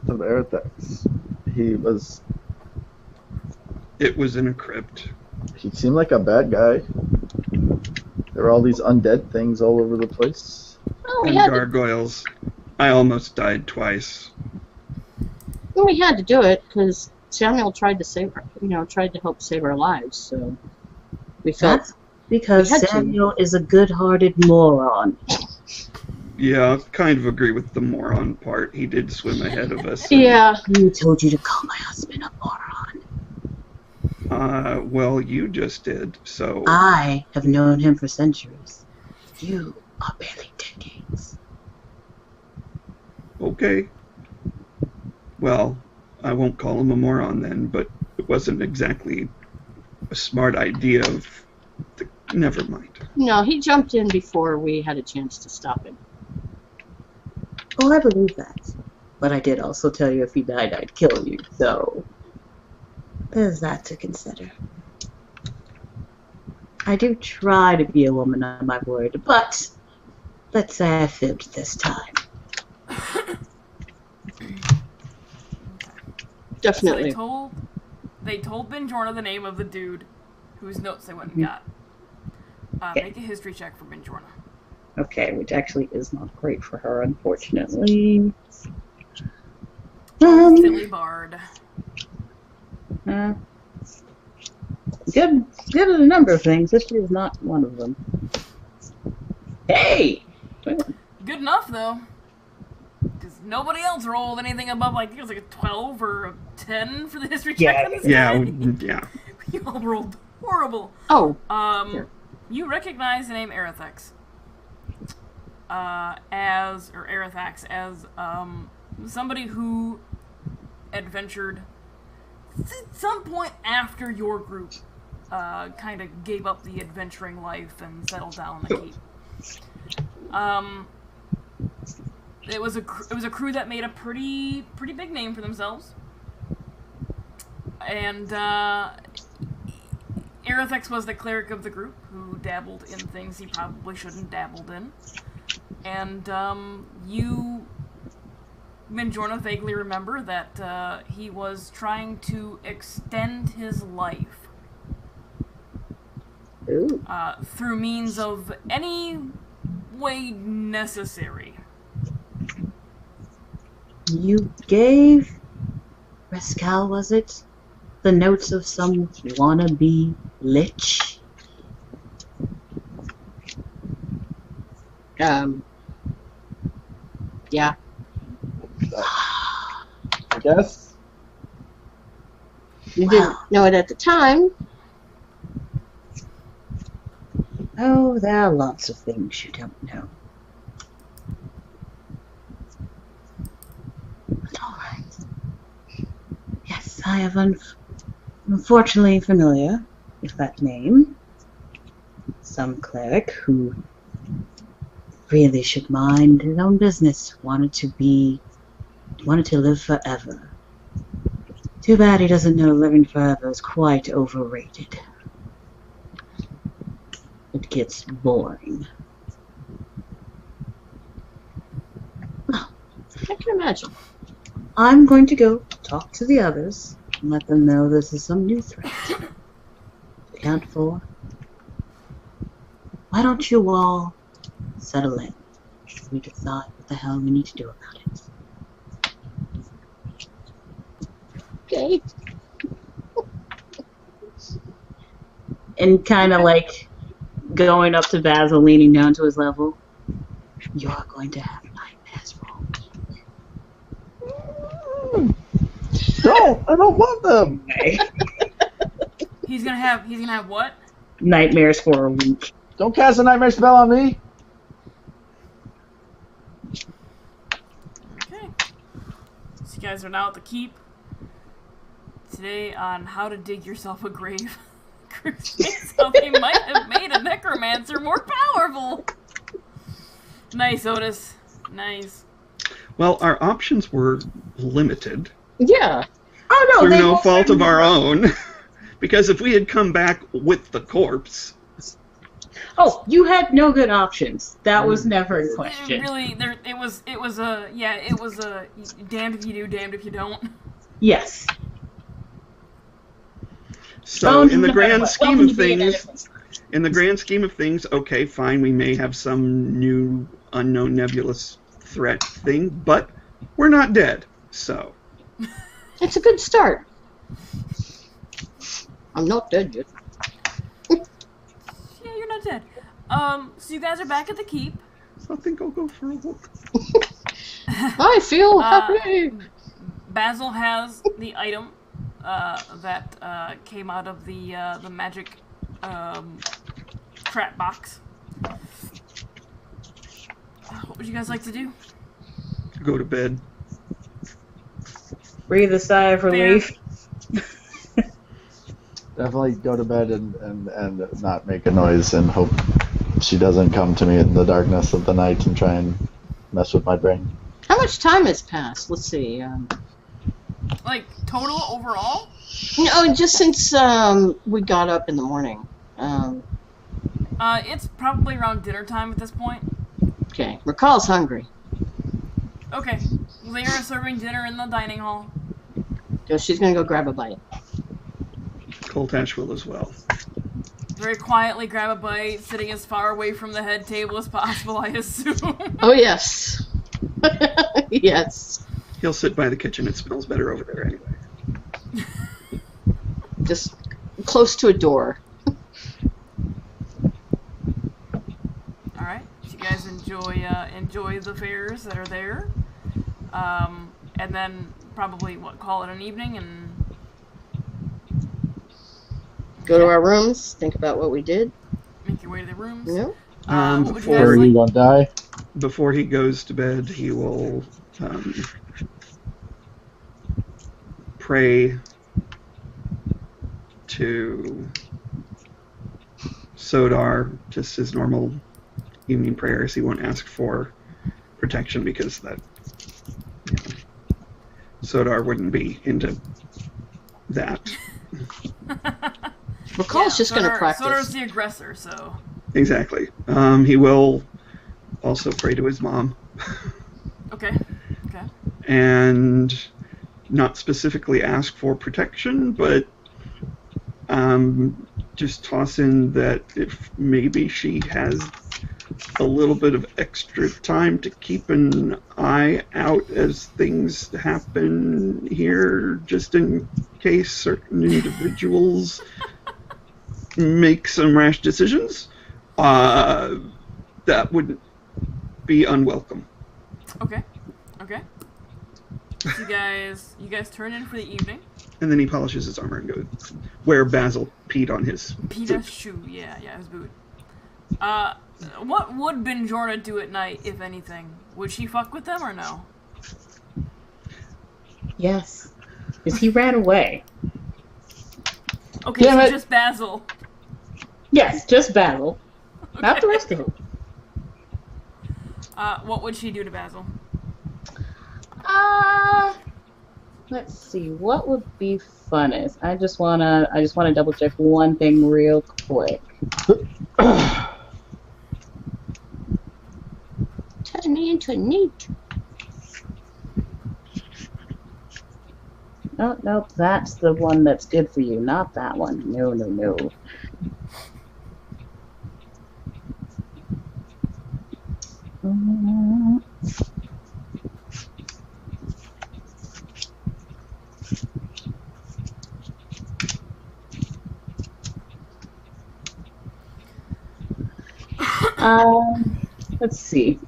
of Erethex. It was in a crypt. He seemed like a bad guy. There were all these undead things all over the place. Oh, And gargoyles. I almost died twice. Well, we had to do it because Samuel tried to tried to help save our lives. So we felt That's because Samuel is a good-hearted moron. Yeah, I kind of agree with the moron part. He did swim ahead of us. Yeah. Who told you to call my husband a moron? Well, you just did, so... I have known him for centuries. You are barely decades. Okay. Well, I won't call him a moron then, but it wasn't exactly a smart idea of... Never mind. No, he jumped in before we had a chance to stop him. Oh, I believe that. But I did also tell you if he died, I'd kill you, so... there's that to consider. I do try to be a woman of my word, but let's say I fibbed this time. Definitely. So they told Benjorna the name of the dude whose notes they went and got. Make a history check for Benjorna. Okay, which actually is not great for her, unfortunately. Silly bard. Good at a number of things. History is not one of them. Hey! Good enough, though. Because nobody else rolled anything above, like, I think it was like a 12 or a 10 for the history check on this guy. Yeah. You all rolled horrible. Oh. Sure. You recognize the name Erethax. Erethax as somebody who adventured at some point after your group kind of gave up the adventuring life and settled down on the keep. It was a crew that made a pretty big name for themselves, and Erethax was the cleric of the group who dabbled in things he probably shouldn't dabbled in, and you, Benjorna, vaguely remember that he was trying to extend his life through means of any way necessary. You gave Rascal, was it? The notes of some wannabe lich? Yeah. I guess. You didn't know it at the time. Oh, there are lots of things you don't know. But all right. Yes, I have unfortunately familiar with that name. Some cleric who really should mind his own business, wanted to live forever. Too bad he doesn't know living forever is quite overrated. It gets boring. I can imagine. I'm going to go talk to the others and let them know this is some new threat to account for. Why don't you all settle in? We decide what the hell we need to do about it. Okay. And kind of like going up to Basil, leaning down to his level. You're going to have nightmares, Roll. No, I don't want them. Okay. He's gonna have what? Nightmares for a week. Don't cast a nightmare spell on me. Okay. So you guys are now at the keep. Today on how to dig yourself a grave. So he might have made a necromancer more powerful. Nice, Otis. Nice. Well, our options were limited Yeah. Oh no, through they no both fault said of our own. Because if we had come back with the corpse, Oh, you had no good options. That was never in question. Really, it was a damned if you do, damned if you don't. Yes. so in the grand scheme Welcome of to being things, okay, fine, we may have some new unknown nebulous threat thing, but we're not dead, so. It's a good start. I'm not dead yet. Yeah, you're not dead. So you guys are back at the keep. I think I'll go for a walk. I feel happy. Basil has the item that came out of the magic trap box. What would you guys like to do? Go to bed. Breathe a sigh of relief. Definitely go to bed and not make a noise and hope she doesn't come to me in the darkness of the night and try and mess with my brain. How much time has passed? Let's see. Like total overall? No, just since we got up in the morning. It's probably around dinner time at this point. Okay. Recall's hungry. Okay, they are serving dinner in the dining hall. So she's gonna go grab a bite. Coltash will as well. Very quietly grab a bite, sitting as far away from the head table as possible, I assume. Oh yes. Yes. He'll sit by the kitchen. It smells better over there anyway. Just close to a door. Alright, so you guys enjoy the fairs that are there. And then probably, call it an evening and... Go to our rooms. Think about what we did. Make your way to the rooms. Yeah. What would you Before guys Or like? you gonna die? Before he goes to bed, he will pray to Sodar, just his normal evening prayers. He won't ask for protection because that Sodar wouldn't be into that. Recall's just gonna practice. Sodar's the aggressor, so... Exactly. He will also pray to his mom. Okay. Okay. And not specifically ask for protection, but just toss in that if maybe she has a little bit of extra time to keep an eye out as things happen here, just in case certain individuals make some rash decisions. That would be unwelcome. Okay. So you guys turn in for the evening. And then he polishes his armor and goes where Basil peed on his Peter's shoe, yeah, his boot. What would Benjorna do at night, if anything? Would she fuck with them or no? Yes. Because he ran away. Okay, Damn so it. just Basil. Yes, just Basil. Not the rest of them. What would she do to Basil? Let's see. What would be funnest? I just wanna double check one thing real quick. Turn me into a newt. Oh, nope, that's the one that's good for you, not that one. No. Let's see.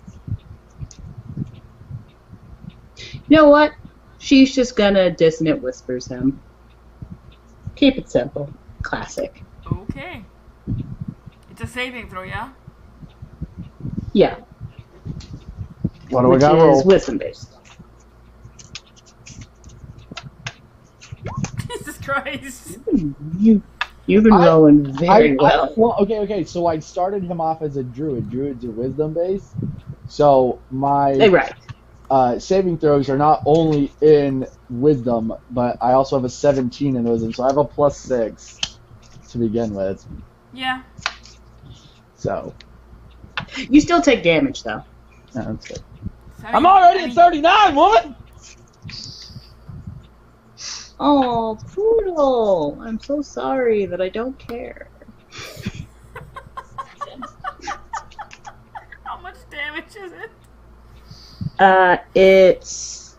You know what? She's just gonna dissonant whispers him. Keep it simple. Classic. Okay. It's a saving throw, yeah? Yeah. What do we Which got is roll? wisdom based. Jesus Christ. You've been rolling very well. Well, okay. So I started him off as a druid. Druids are wisdom based. So my Right. saving throws are not only in wisdom, but I also have a 17 in wisdom. So I have a +6 to begin with. Yeah. So You still take damage though. that's good. So, I'm already at 39, woman. Oh, Poodle! I'm so sorry that I don't care. How much damage is it? It's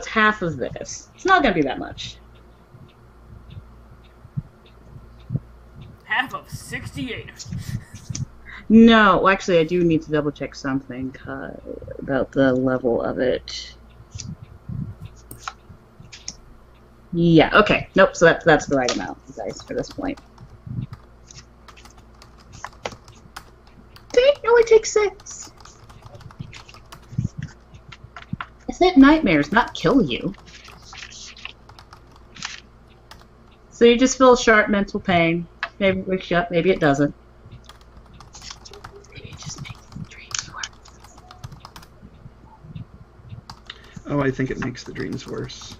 half of this. It's not gonna be that much. Half of 68. No, well, actually, I do need to double check something about the level of it. Yeah. Okay. Nope. So that's the right amount, guys, for this point. It only takes 6. I said nightmares, not kill you. So you just feel sharp mental pain. Maybe it wakes you up, maybe it doesn't. Maybe it just makes the dreams worse. Oh, I think it makes the dreams worse.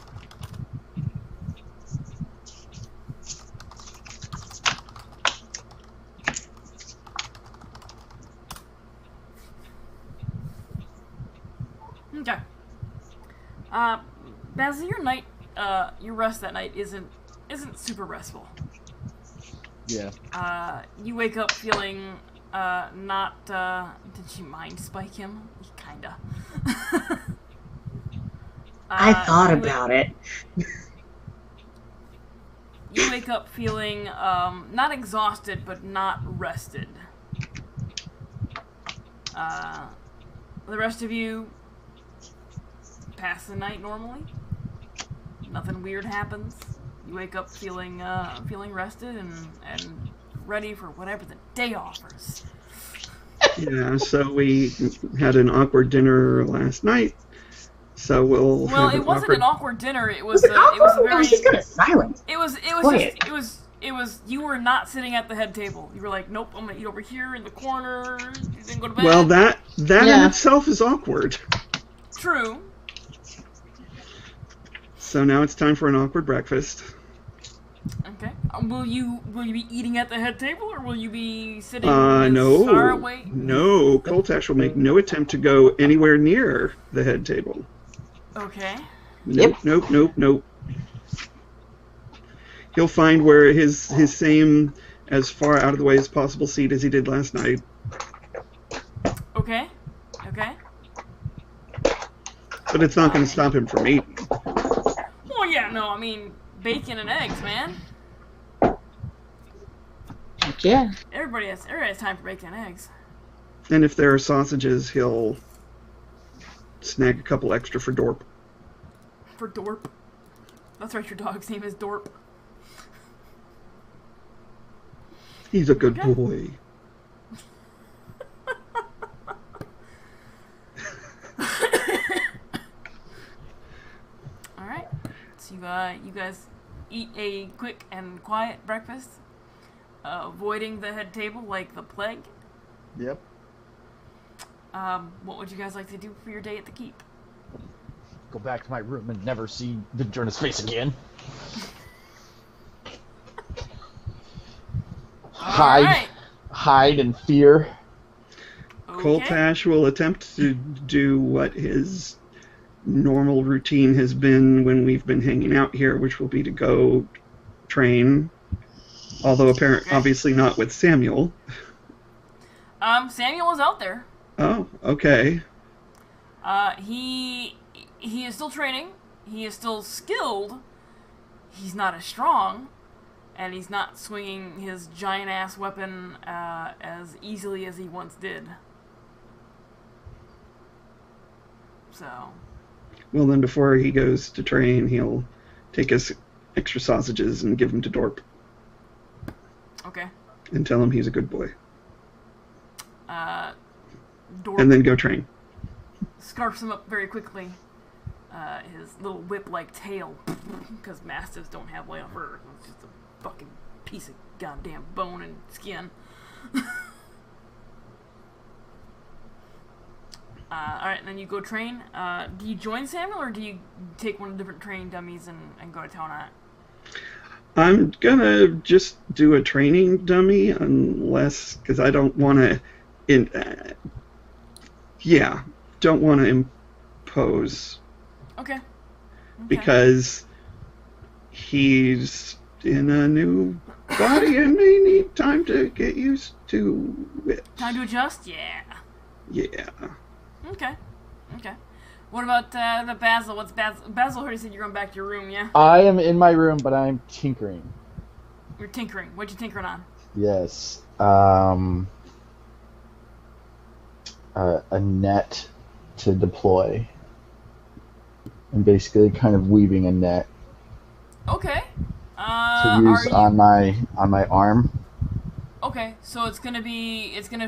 Okay. Basil, your rest that night isn't super restful. Yeah. You wake up feeling not. Did she mind spike him? Kinda. I thought about it. You wake up feeling not exhausted, but not rested. The rest of you pass the night normally. Nothing weird happens. You wake up feeling rested and ready for whatever the day offers. Yeah, so we had an awkward dinner last night. So Well, have it an wasn't awkward... an awkward dinner. It Was was it awkward? very. It was just kind of silent. It was Quiet. just it was you were not sitting at the head table. You were like, nope, I'm gonna eat over here in the corner. You didn't go to bed. Well, that Yeah. in itself is awkward. True. So now it's time for an awkward breakfast. Okay. Will you be eating at the head table, or will you be sitting far No. away? No, Coltash will make no attempt to go anywhere near the head table. Okay. Nope. He'll find where his same as far out of the way as possible seat as he did last night. Okay. But it's not going to stop him from eating. Well, yeah, no, I mean, bacon and eggs, man. Heck yeah. Everybody has time for bacon and eggs. And if there are sausages, he'll snag a couple extra for Dorp. For Dorp. That's right, your dog's name is Dorp. He's a good Okay. boy. Alright. So you guys eat a quick and quiet breakfast, avoiding the head table like the plague. Yep. What would you guys like to do for your day at the keep? Go back to my room and never see Venturna's face again. Alright. Hide in fear. Okay. Coltash will attempt to do what his normal routine has been when we've been hanging out here, which will be to go train. Although obviously not with Samuel. Samuel is out there. Oh, okay. He is still training. He is still skilled. He's not as strong, and he's not swinging his giant ass weapon as easily as he once did. So. Well, then before he goes to train, he'll take his extra sausages and give them to Dorp. Okay. And tell him he's a good boy. Dorp And then go train. scarfs him up very quickly. His little whip-like tail, because mastiffs don't have way on fur. It's just a fucking piece of goddamn bone and skin. Alright, and then you go train. Do you join Samuel, or do you take one of the different training dummies and go to town on it? I'm gonna just do a training dummy, unless, because I don't want to, don't want to impose. Okay. Because he's in a new body and may need time to get used to it. Time to adjust? Yeah. Yeah. Okay. What about the Basil? What's Basil? Basil already said you're going back to your room, yeah? I am in my room, but I'm tinkering. You're tinkering. What'd you tinkering on? Yes. A net to deploy. And basically kind of weaving a net Okay. to use on my arm. Okay, so it's gonna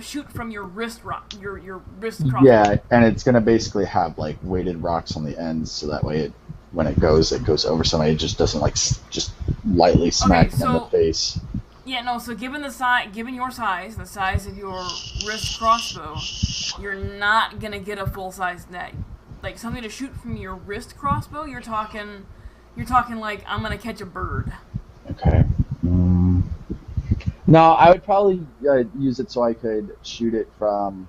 shoot from your wrist your wrist crossbow. Yeah, and it's gonna basically have like weighted rocks on the ends, so that way when it goes over somebody. It just doesn't like just lightly smack them in the face. Yeah, no. So given your size, the size of your wrist crossbow, you're not gonna get a full size net. Like something to shoot from your wrist crossbow, you're talking like I'm gonna catch a bird. Okay. No, I would probably use it so I could shoot it from,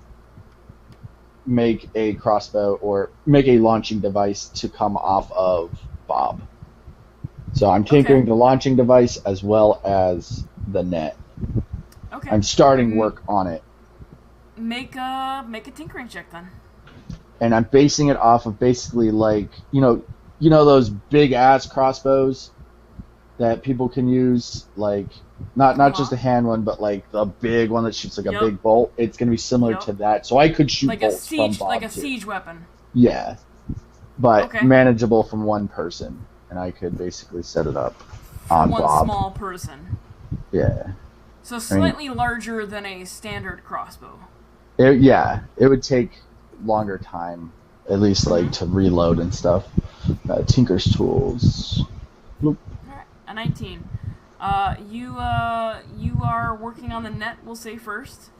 make a crossbow or make a launching device to come off of Bob. So I'm tinkering the launching device as well as the net. Okay. I'm starting work on it. Make a tinkering check then. And I'm basing it off of basically like you know those big ass crossbows that people can use, like not just a hand one, but like the big one that shoots like a big bolt. It's gonna be similar to that, so I could shoot like bolts from Bob like a too. siege weapon. Yeah, but manageable from one person, and I could basically set it up on one Bob. Small person. Yeah. So slightly larger than a standard crossbow. It would take longer time, at least like to reload and stuff. Tinker's tools. Bloop. Alright, a 19. You are working on the net, we'll say first.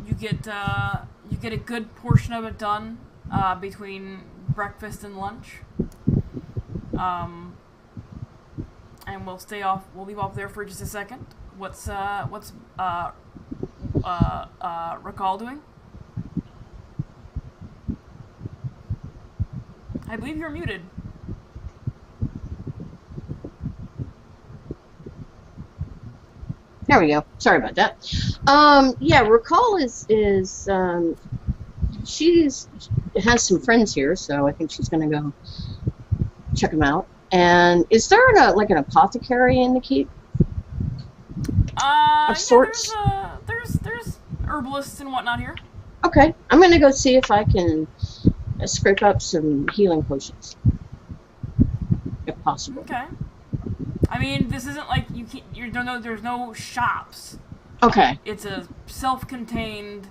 You get a good portion of it done between breakfast and lunch. And we'll leave off there for just a second. What's Rakal doing? I believe you're muted. There we go. Sorry about that. Yeah, Recall is she's has some friends here, so I think she's gonna go check them out. And is there an apothecary in the keep? Yeah, sorts? there's herbalists and whatnot here. Okay, I'm gonna go see if I can scrape up some healing potions, if possible. Okay. I mean, this isn't like you can't. You don't know. There's no shops. Okay. It's a self-contained.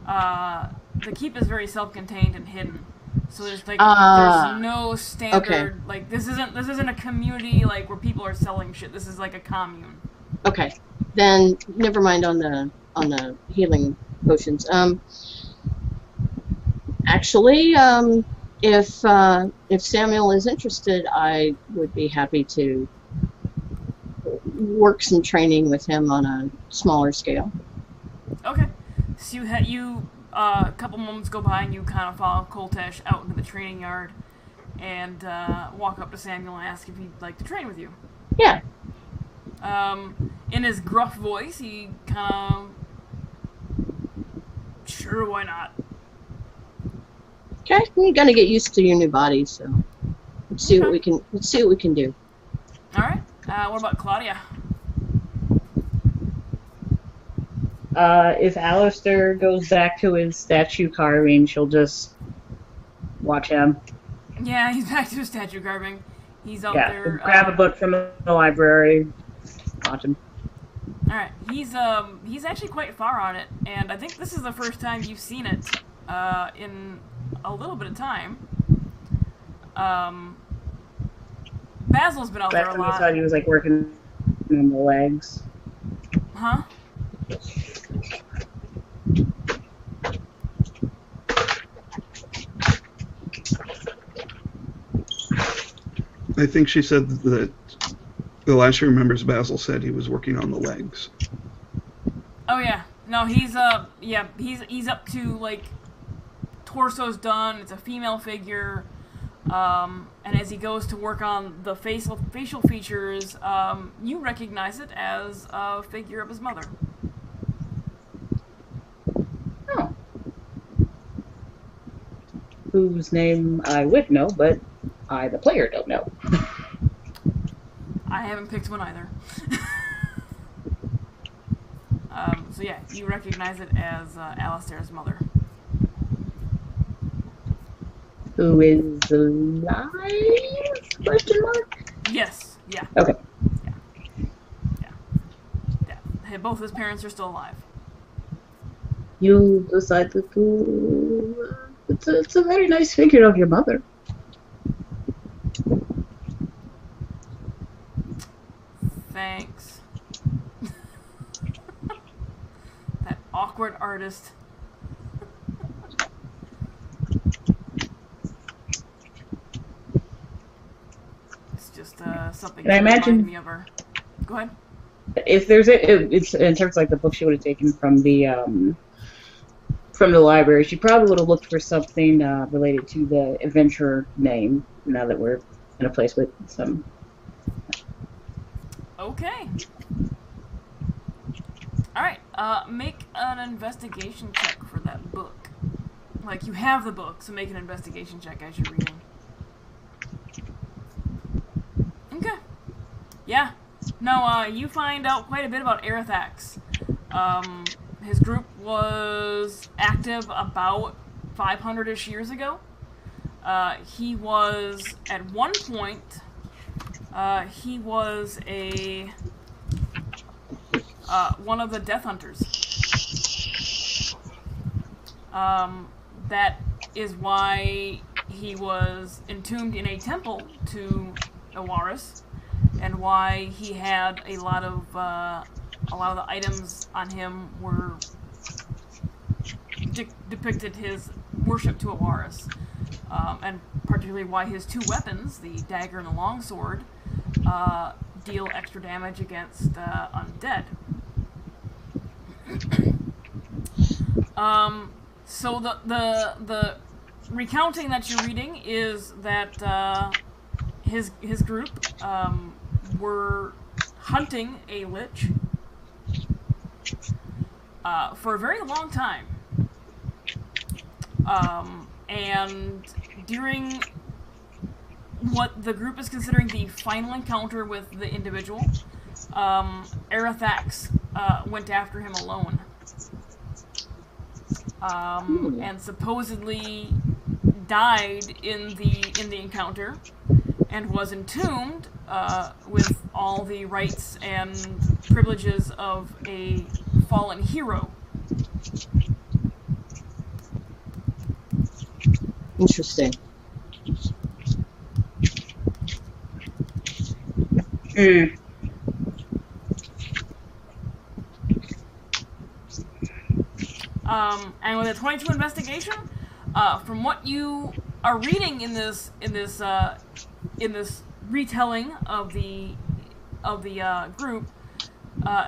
The keep is very self-contained and hidden. So there's there's no standard like this isn't a community like where people are selling shit. This is like a commune. Okay. Then never mind on the healing potions. Actually, if Samuel is interested, I would be happy to work some training with him on a smaller scale. Okay. So a couple moments go by and you kind of follow Koltesh out into the training yard and walk up to Samuel and ask if he'd like to train with you. Yeah. In his gruff voice, he kind of, sure, why not? Okay, you're gonna get used to your new body, so let's see what we can do. All right. What about Claudia? If Alistair goes back to his statue carving, she'll just watch him. Yeah, he's back to his statue carving. He's out Yeah, there. grab a book from the library, watch him. All right, he's actually quite far on it, and I think this is the first time you've seen it in a little bit of time. Basil's been out there a Last time lot. he said he was like working on the legs. Huh? I think she said that the last she remembers, Basil said he was working on the legs. Oh yeah, no, he's up to like torso's done. It's a female figure, and as he goes to work on the facial features, you recognize it as a figure of his mother. Oh. Whose name I would know, but I, the player, don't know. I haven't picked one either. So yeah, you recognize it as Alistair's mother. Who is alive? Question mark? Yes. Yeah. Okay. Yeah. Hey, both his parents are still alive. You decided to... It's a very nice figure of your mother. Thanks. That awkward artist. It's just something Can I imagine- reminded me of her. Go ahead. If there's it's in terms of like the book she would have taken from the library, she probably would have looked for something related to the adventurer name. Now that we're in a place with some. Okay. Alright, make an investigation check for that book. Like, you have the book, so make an investigation check as you're reading. Okay. Yeah. No, you find out quite a bit about Erethax. His group was active about 500-ish years ago. He was, at one point, he was a one of the Death Hunters. That is why he was entombed in a temple to Awaris, and why he had a lot of the items on him were depicted his worship to Awaris, and particularly why his two weapons, the dagger and the longsword, deal extra damage against undead. So the recounting that you're reading is that his group were hunting a lich for a very long time. And during what the group is considering the final encounter with the individual, Arethax went after him alone. And supposedly died in the encounter, and was entombed with all the rights and privileges of a fallen hero. Interesting. And with a 22 investigation, from what you are reading in this retelling of the group,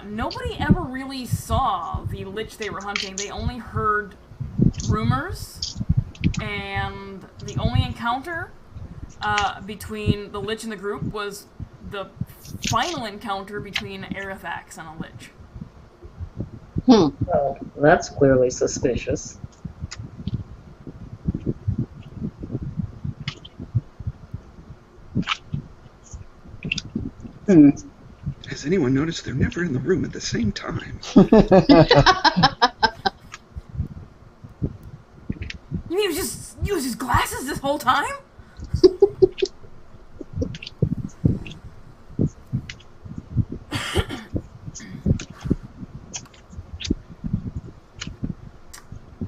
nobody ever really saw the lich they were hunting. They only heard rumors, and the only encounter between the lich and the group was the final encounter between Arethax and a lich. Well, that's clearly suspicious. Has anyone noticed they're never in the room at the same time? You mean he just used his glasses this whole time?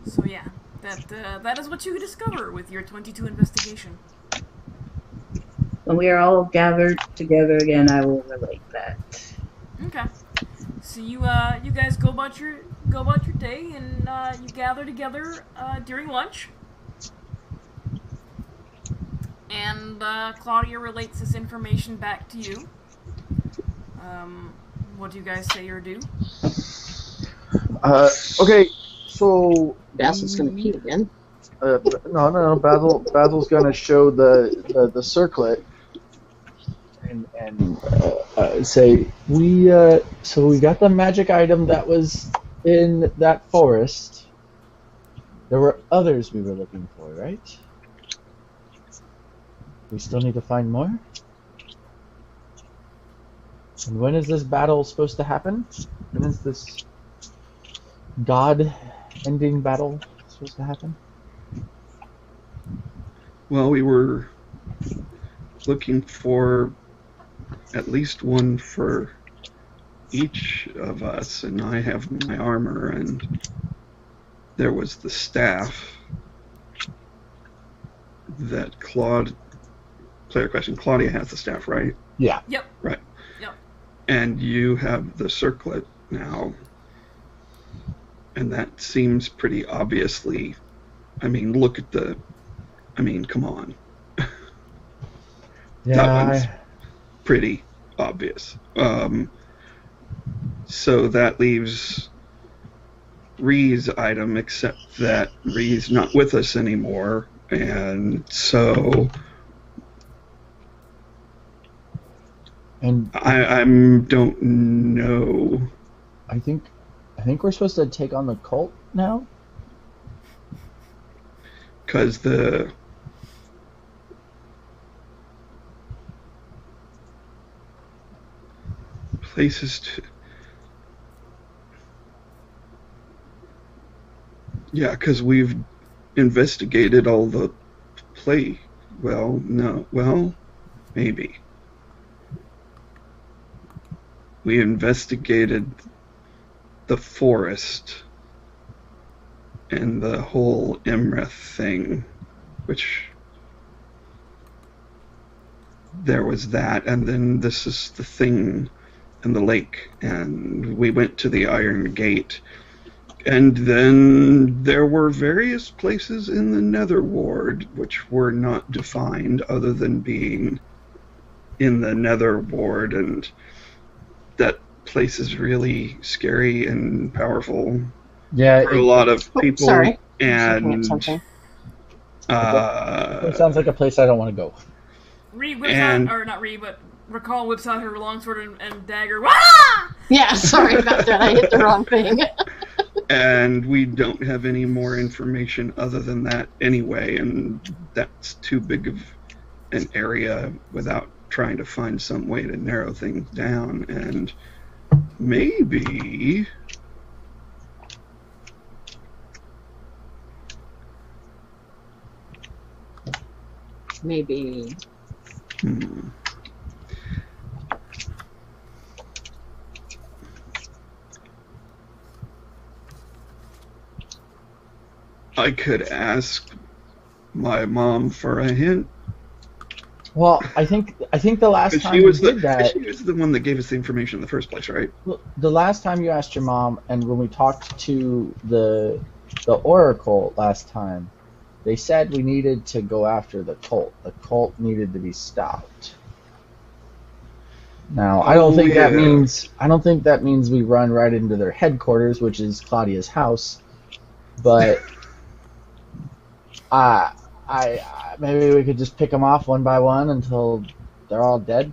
So yeah, that is what you discover with your 22 investigation. When we are all gathered together again, I will relate that. Okay. So you guys go about your day, and you gather together during lunch. And Claudia relates this information back to you. What do you guys say or do? Okay, so Basil's gonna pee again. no. Basil's gonna show the circlet and say so we got the magic item that was in that forest. There were others we were looking for, right? We still need to find more. And when is this battle supposed to happen? When is this God-ending battle supposed to happen? Well, we were looking for at least one for each of us, and I have my armor, and there was the staff that player question, Claudia has the staff, right? Yeah. Yep. Right. Yep. And you have the circlet now, and that seems pretty obviously, look at come on. Yeah. That one's pretty obvious. So that leaves Ree's item, except that Ree's not with us anymore, and so I don't know. I think we're supposed to take on the cult now. Because the places to... Yeah, because we've investigated all the maybe. We investigated the forest and the whole Imreth thing, which there was that, and then this is the thing in the lake, and we went to the Iron Gate, and then there were various places in the Nether Ward which were not defined other than being in the Nether Ward, and that place is really scary and powerful. Yeah, for a lot of people. Sorry. And Something. it sounds like a place I don't want to go. Ree whips And- out, or not Ree, but Recall whips out her longsword and dagger. Wah! Yeah, sorry about that. I hit the wrong thing. And we don't have any more information other than that anyway, and that's too big of an area without trying to find some way to narrow things down. And maybe Maybe. I could ask my mom for a hint. Well, I think the last time She you was did that, she was the one that gave us the information in the first place, right? the last time you asked your mom, and when we talked to the Oracle last time, they said we needed to go after the cult. The cult needed to be stopped. Now, I don't think that means we run right into their headquarters, which is Claudia's house. But maybe we could just pick them off one by one until they're all dead.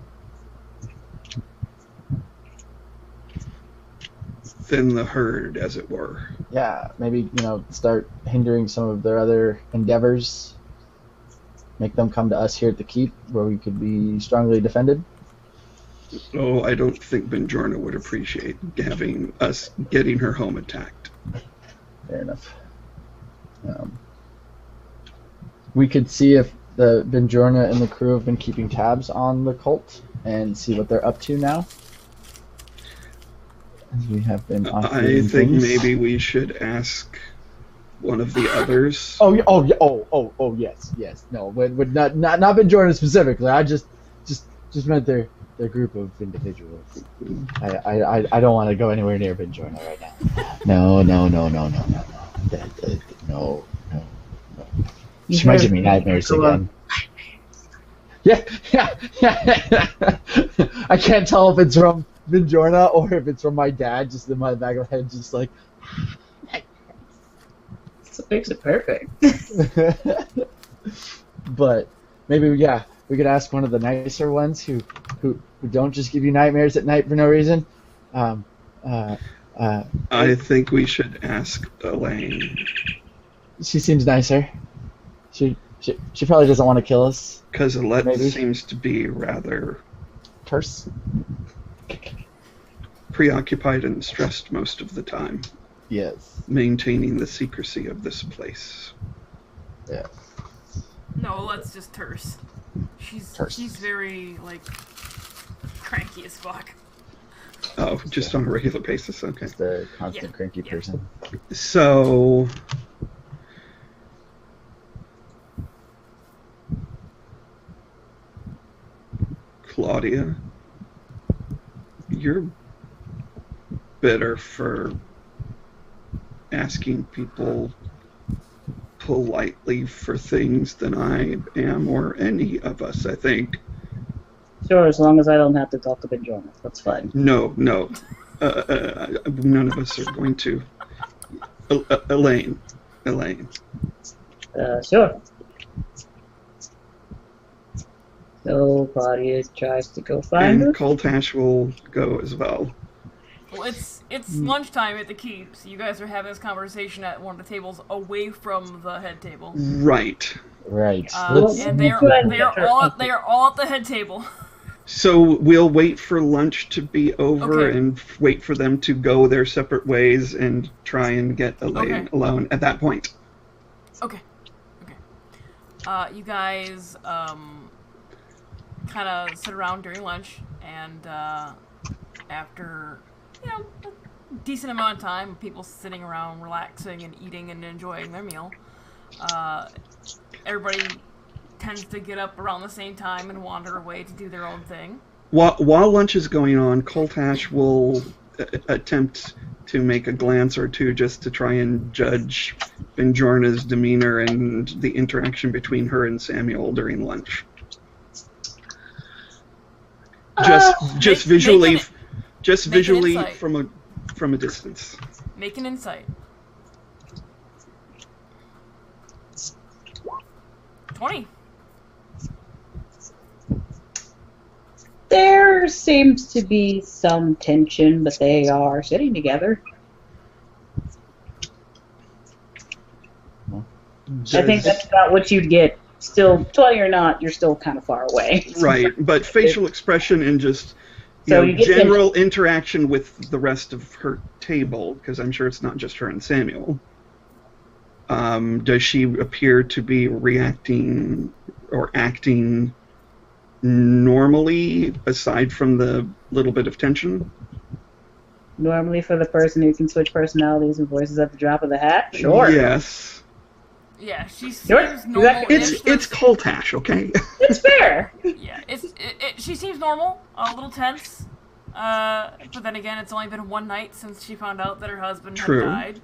Thin the herd, as it were. Yeah, maybe, start hindering some of their other endeavors. Make them come to us here at the keep, where we could be strongly defended. Oh, I don't think Benjorna would appreciate having us getting her home attacked. Fair enough. We could see if the Benjorna and the crew have been keeping tabs on the cult and see what they're up to now. As we have been I think maybe we should ask one of the others. Yes. No, would not Benjorna specifically. I just meant their group of individuals. I don't want to go anywhere near Benjorna right now. No. She might give me nightmares again. Yeah. I can't tell if it's from Benjorna or if it's from my dad, just in my back of my head, just like. That makes it perfect. But maybe, we could ask one of the nicer ones who don't just give you nightmares at night for no reason. I think we should ask Elaine. She seems nicer. She probably doesn't want to kill us. Because Alette seems to be rather terse, preoccupied and stressed most of the time. Yes. Maintaining the secrecy of this place. Yeah. No, let's just terse. She's very, cranky as fuck. Oh, just on a regular basis? Okay. Just a constant cranky person. So... Claudia, you're better for asking people politely for things than I am, or any of us, I think. Sure, as long as I don't have to talk to Benjorna, that's fine. No. None of us are going to. Elaine. Sure. So Claudia tries to go find her. And Coltash will go as well. Well, it's lunchtime at the keep, so you guys are having this conversation at one of the tables away from the head table. Right. And they are all at the head table. So we'll wait for lunch to be over and wait for them to go their separate ways and try and get Elaine alone at that point. Okay. You guys kind of sit around during lunch, and after a decent amount of time, people sitting around relaxing and eating and enjoying their meal, everybody tends to get up around the same time and wander away to do their own thing. While lunch is going on, Coltash will attempt to make a glance or two just to try and judge Benjorna's demeanor and the interaction between her and Samuel during lunch. Just visually from a distance. Make an insight. 20. There seems to be some tension, but they are sitting together. I think that's about what you'd get. Still, 20 or not, you're still kind of far away. Right, but facial expression and just So you get general interaction with the rest of her table, because I'm sure it's not just her and Samuel. Does she appear to be reacting or acting normally, aside from the little bit of tension? Normally, for the person who can switch personalities and voices at the drop of the hat, sure. Yes. Yeah, she seems Sure. normal. It's Coltash, okay? It's fair. Yeah, she seems normal, a little tense. But then again, it's only been one night since she found out that her husband True. had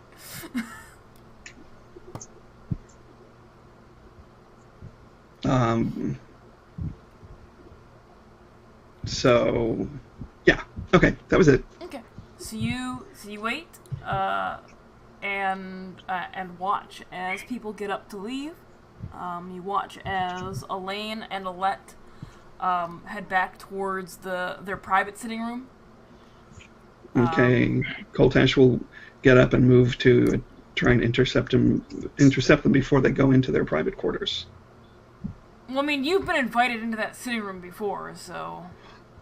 died. So, yeah. Okay, that was it. Okay, so you wait, and watch as people get up to leave. You watch as Elaine and Alette head back towards their private sitting room. Okay, Coltash will get up and move to try and intercept them before they go into their private quarters. Well, I mean, you've been invited into that sitting room before, so...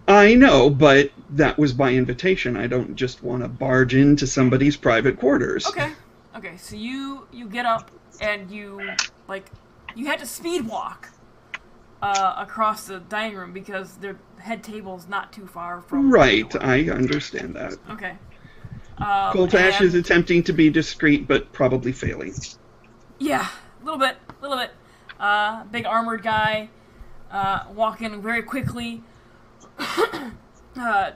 I know, but that was by invitation. I don't just want to barge into somebody's private quarters. Okay, so you get up, and you had to speed walk across the dining room because their head table's not too far from... Right, I understand that. Okay. Coltash is attempting to be discreet, but probably failing. Yeah, a little bit. Big armored guy, walking very quickly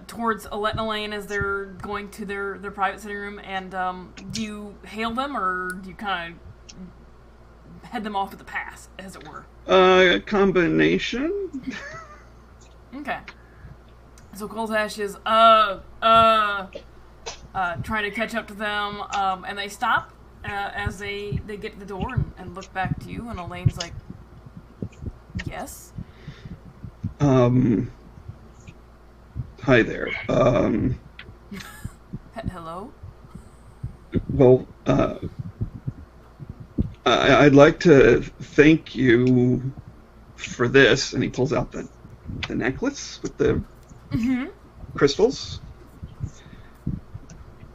towards Alette and Elaine as they're going to their private sitting room. And do you hail them, or do you kind of head them off at the pass, as it were? Combination? Okay. So Coltash is trying to catch up to them, and they stop as they get to the door and look back to you, and Elaine's like, yes? Hi there. Hello? Well, I'd like to thank you for this, and he pulls out the necklace with the crystals,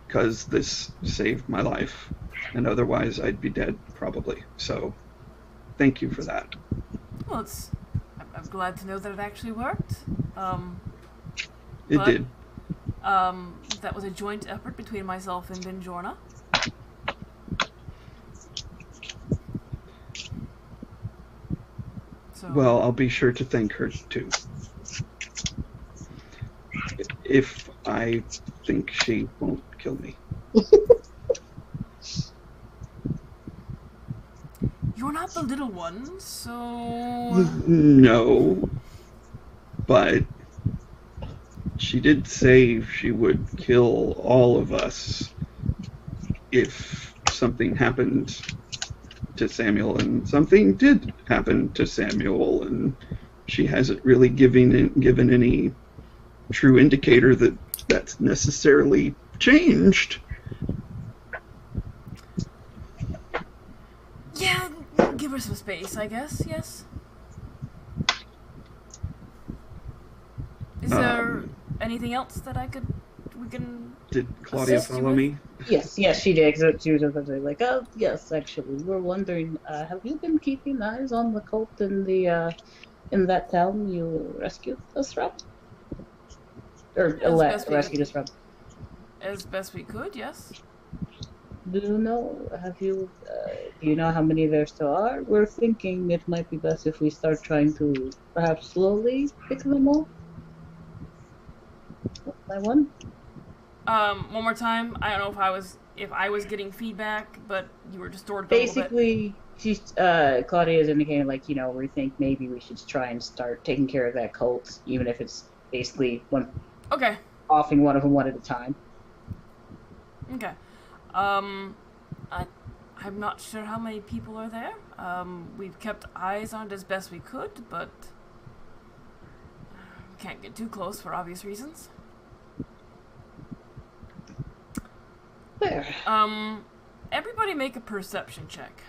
because this saved my life, and otherwise I'd be dead, probably. So, thank you for that. Well, I'm glad to know that it actually worked. It did. That was a joint effort between myself and Benjorna. So, Well, I'll be sure to thank her, too. If I think she won't kill me. you're not the little one, so... No, but she did say she would kill all of us if something happened to Samuel, and something did happen to Samuel, and she hasn't really given any true indicator that that's necessarily changed. Yeah, give her some space, I guess, yes? Is there anything else that we can... Did Claudia assist you follow with? me? Yes, she did. So she was like, oh, yes, actually, we were wondering, have you been keeping eyes on the cult in that town you rescued us from? Or best we rescued us from? As best we could, yes. Do you know, do you know how many there still are? We're thinking it might be best if we start trying to perhaps slowly pick them off. One by one? One more time. I don't know if I was getting feedback, but you were distorted a little bit. Basically, Claudia is indicating, like, we think maybe we should try and start taking care of that cult, even if it's basically offing one of them one at a time. Okay. I'm not sure how many people are there. We've kept eyes on it as best we could, but can't get too close for obvious reasons. There. Everybody make a perception check.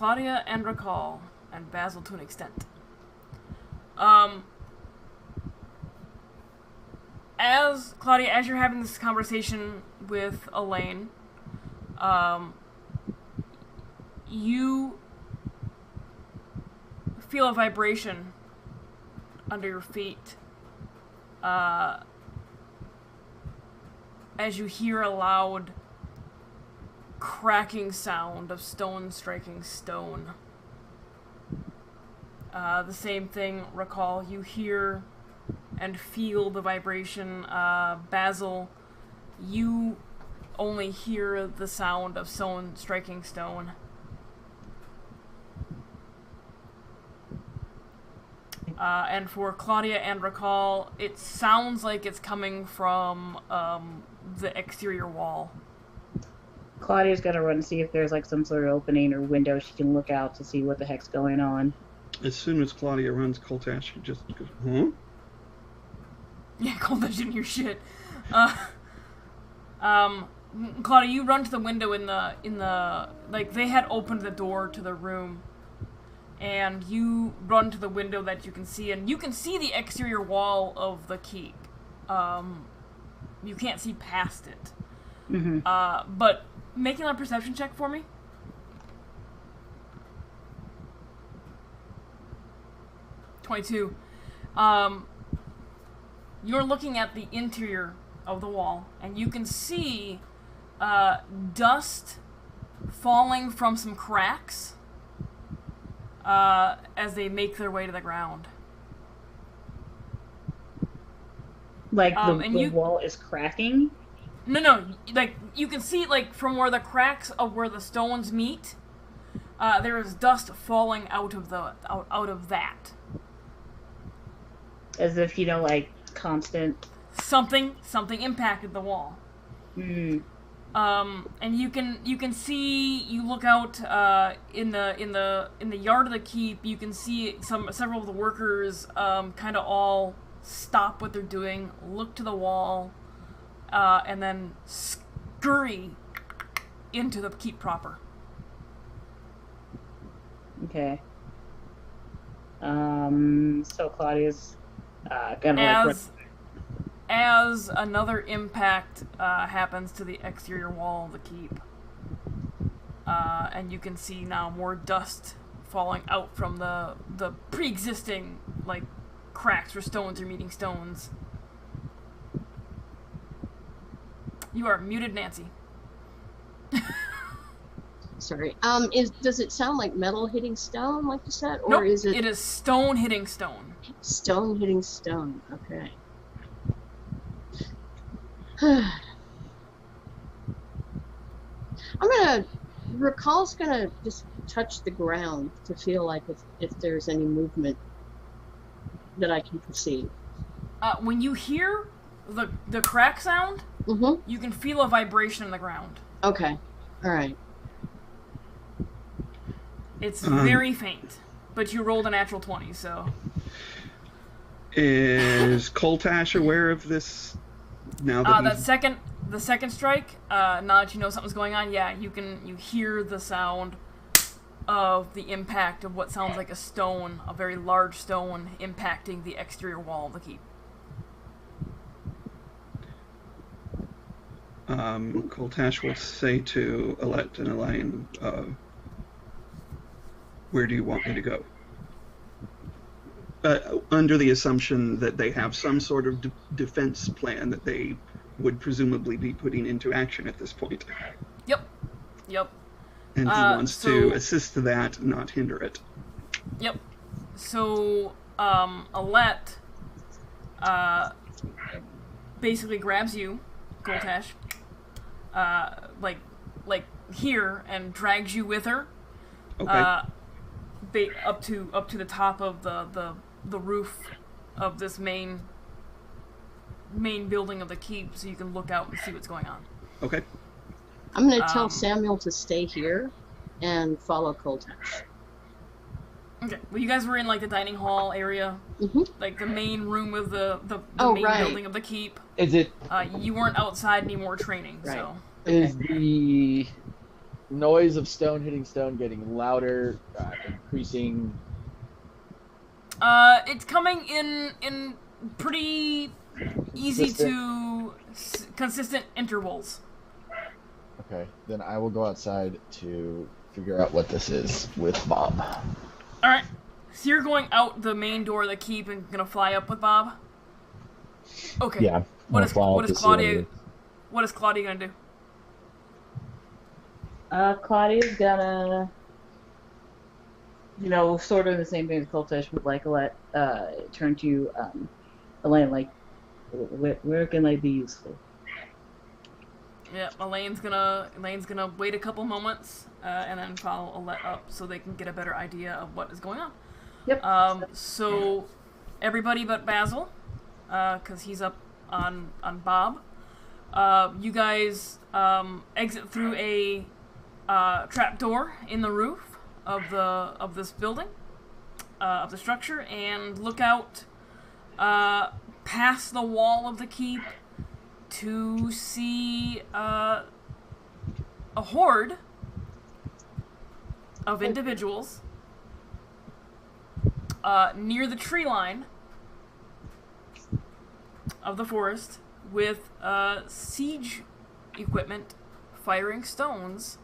Claudia and Recall, and Basil to an extent. As Claudia, as you're having this conversation with Elaine, you feel a vibration under your feet as you hear a loud cracking sound of stone striking stone. The same thing, Recall, you hear and feel the vibration. Basil, you only hear the sound of stone striking stone. And for Claudia and Recall, it sounds like it's coming from the exterior wall. Claudia's gonna run and see if there's like some sort of opening or window she can look out to see what the heck's going on. As soon as Claudia runs, Coltash just goes, huh? Yeah, Coltash didn't hear shit. Claudia, you run to the window in the like they had opened the door to the room, and you run to the window that you can see, and you can see the exterior wall of the keep. You can't see past it. Mm-hmm. But making a perception check for me. 22. You're looking at the interior of the wall, and you can see dust falling from some cracks as they make their way to the ground. Like the wall is cracking? No, like you can see like from where the cracks of where the stones meet, there is dust falling out of that. As if, like constant something impacted the wall. Mm. And you can see, you look out in the yard of the keep, you can see several of the workers kind of all stop what they're doing, look to the wall, and then scurry into the keep proper. Okay. So Claudia's gonna as another impact happens to the exterior wall of the keep, and you can see now more dust falling out from the pre-existing like cracks where stones are meeting stones. You are muted, Nancy. Sorry. Does it sound like metal hitting stone, like you said, or nope, is it? It is stone hitting stone. Stone hitting stone. Okay. Recall's gonna just touch the ground to feel like if there's any movement that I can perceive. When you hear the crack sound, Mm-hmm. you can feel a vibration in the ground. Okay. All right. It's very faint, but you rolled a natural 20, so. Is Coltash aware of this now that the second strike, now that you know something's going on, yeah, you hear the sound of the impact of what sounds like a stone, a very large stone, impacting the exterior wall of the keep. Coltash will say to Alette and Elaine, where do you want me to go? Under the assumption that they have some sort of defense plan that they would presumably be putting into action at this point. Yep. And he wants to assist that, not hinder it. Yep. So, Alette basically grabs you, Coltash, like here, and drags you with her. Okay. Up to the top of the roof of this main building of the keep, so you can look out and see what's going on. Okay. I'm going to tell Samuel to stay here and follow Coltash. Okay. Well, you guys were in like the dining hall area, like the main room of the main building of the keep. Is it? You weren't outside anymore training, right. so. Is the noise of stone hitting stone getting louder, increasing? It's coming in pretty easy to consistent intervals. Okay, then I will go outside to figure out what this is with Bob. All right. So you're going out the main door of the keep and gonna fly up with Bob? Okay. Yeah. What is Claudia gonna do? Claudia's gonna, sort of the same thing as Coltish would turn to Elaine, like, where can I be useful? Yeah, Elaine's gonna wait a couple moments and then follow Alette up so they can get a better idea of what is going on. Yep. So everybody but Basil, because he's up on Bob. You guys exit through a trap door in the roof of this building, of the structure, and look out past the wall of the keep to see a horde of individuals near the tree line of the forest with siege equipment firing stones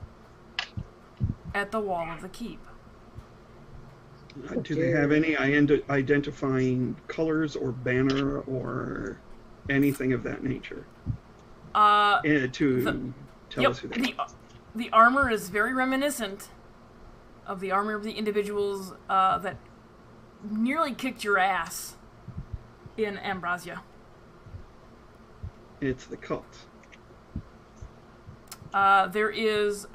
at the wall of the keep. Do they have any identifying colors or banner or anything of that nature? To tell us who they are. The armor is very reminiscent of the armor of the individuals that nearly kicked your ass in Ambrosia. It's the cult. There is,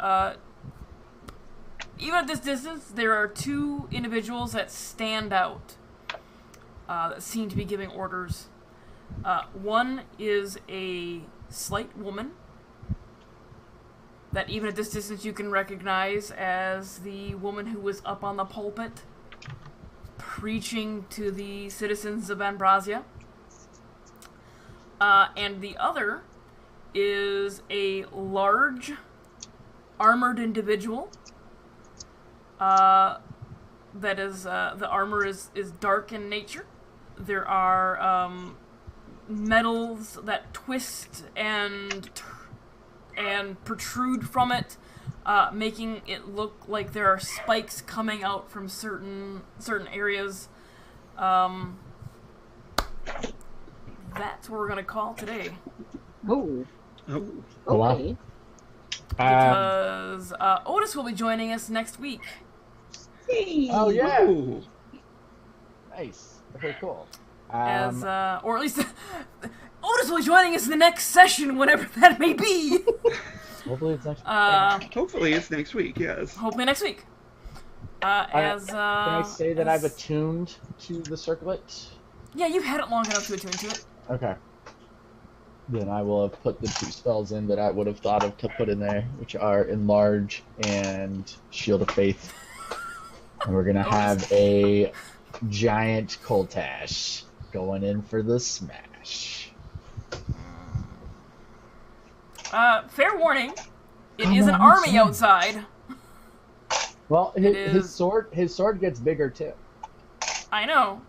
even at this distance, there are two individuals that stand out, that seem to be giving orders. One is a slight woman that even at this distance you can recognize as the woman who was up on the pulpit preaching to the citizens of Ambrosia. And the other is a large armored individual. That is, the armor is dark in nature. There are metals that twist and protrude from it, making it look like there are spikes coming out from certain areas. That's what we're gonna call today. Oh. Oh. Oh, wow. Okay. Because Otis will be joining us next week. Oh yeah. Ooh. Nice. Okay, cool. As or at least Otis will be joining us in the next session, whatever that may be. Hopefully it's next. Hopefully it's next week, yes. Hopefully next week. Can I say that I've attuned to the circlet? Yeah, you've had it long enough to attune to it. Okay. Then I will have put the two spells in that I would have thought of to put in there, which are Enlarge and Shield of Faith. And we're gonna have a giant Coltash going in for the smash. Fair warning, it is an army outside. Well, his sword gets bigger too. I know.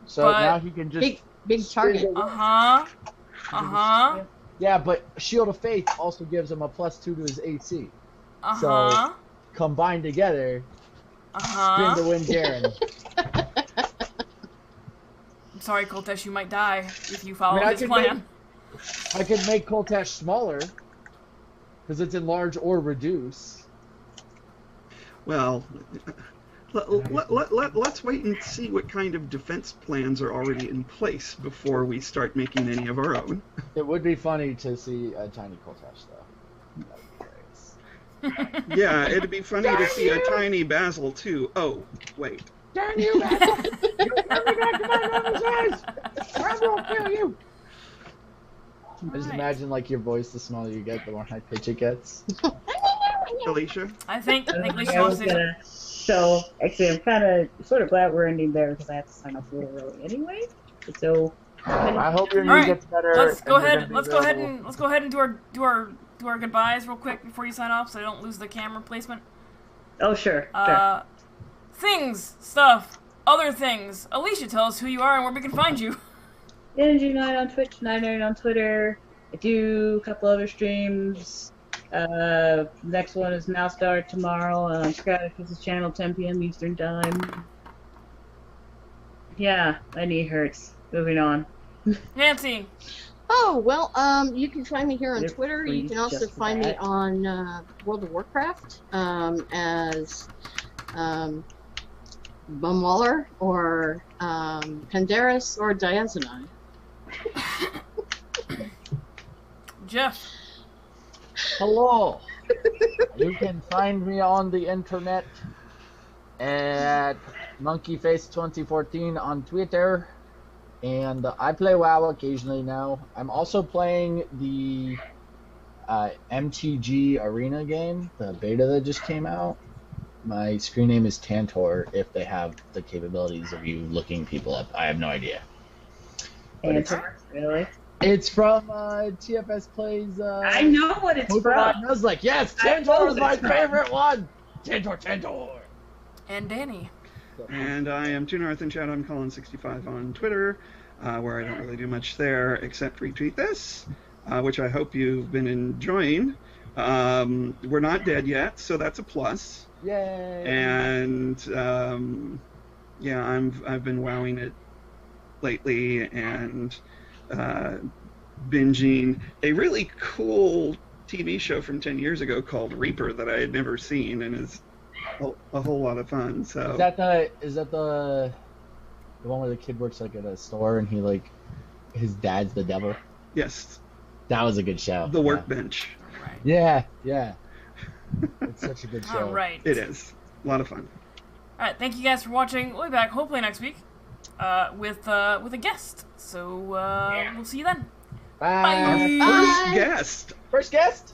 So But- now he can just Big target. Yeah, but Shield of Faith also gives him a +2 to his AC. So combined together, spin to win Garen. I'm sorry, Coltesh, you might die if you follow I his could plan. I could make Coltash smaller because it's Enlarge or Reduce. Well, let's wait and see what kind of defense plans are already in place before we start making any of our own. It would be funny to see a tiny Coltash, though. Yeah, it'd be funny to see a tiny Basil, too. Oh, wait. Damn you, Basil! You brought me back to my normal size! I will kill you! I just imagine, like, your voice, the smaller you get, the more high pitch it gets. Alicia? I think Lisa I wants was to. gonna. So actually, I'm sort of glad we're ending there because I have to sign off a little early anyway. So I hope your All right, music's better. let's go and you're ahead. gonna be Let's go ahead available. and do our do our goodbyes real quick before you sign off, so I don't lose the camera placement? Oh, sure. Sure. Things, stuff, other things. Alicia, tell us who you are and where we can find you. Energy9 on Twitch, 9 on Twitter. I do a couple other streams. Next one is now start tomorrow on Stratus's channel, 10 p.m. Eastern Time. Yeah, my knee hurts. Moving on. Nancy. Oh, well, you can find me here on You're Twitter. You free can also just for find me that. on World of Warcraft as Bumwaller or Pandaris or Diazonon. Jeff. Hello. You can find me on the internet at monkeyface2014 on Twitter, and I play WoW occasionally now. I'm also playing the MTG Arena game, the beta that just came out. My screen name is Tantor, if they have the capabilities of you looking people up. I have no idea. But Really? it's from TFS Plays. I know what it's from. I was like, yes, Tantor is my favorite one. Tantor. And Danny. And I am Tunarth in chat. I'm Colin65 on Twitter, where I don't really do much there except retweet this, which I hope you've been enjoying. We're not dead yet, so that's a plus. Yay! And yeah, I've been wowing it lately and binging a really cool TV show from 10 years ago called Reaper that I had never seen and is a whole lot of fun. So is that the one where the kid works like at a store and he like his dad's the devil? Yes, That was a good show. The Workbench. Right. Yeah. It's such a good show. All right. It is a lot of fun. All right. Thank you guys for watching. We'll be back hopefully next week with a guest. So we'll see you then. Bye. Our first guest. First guest?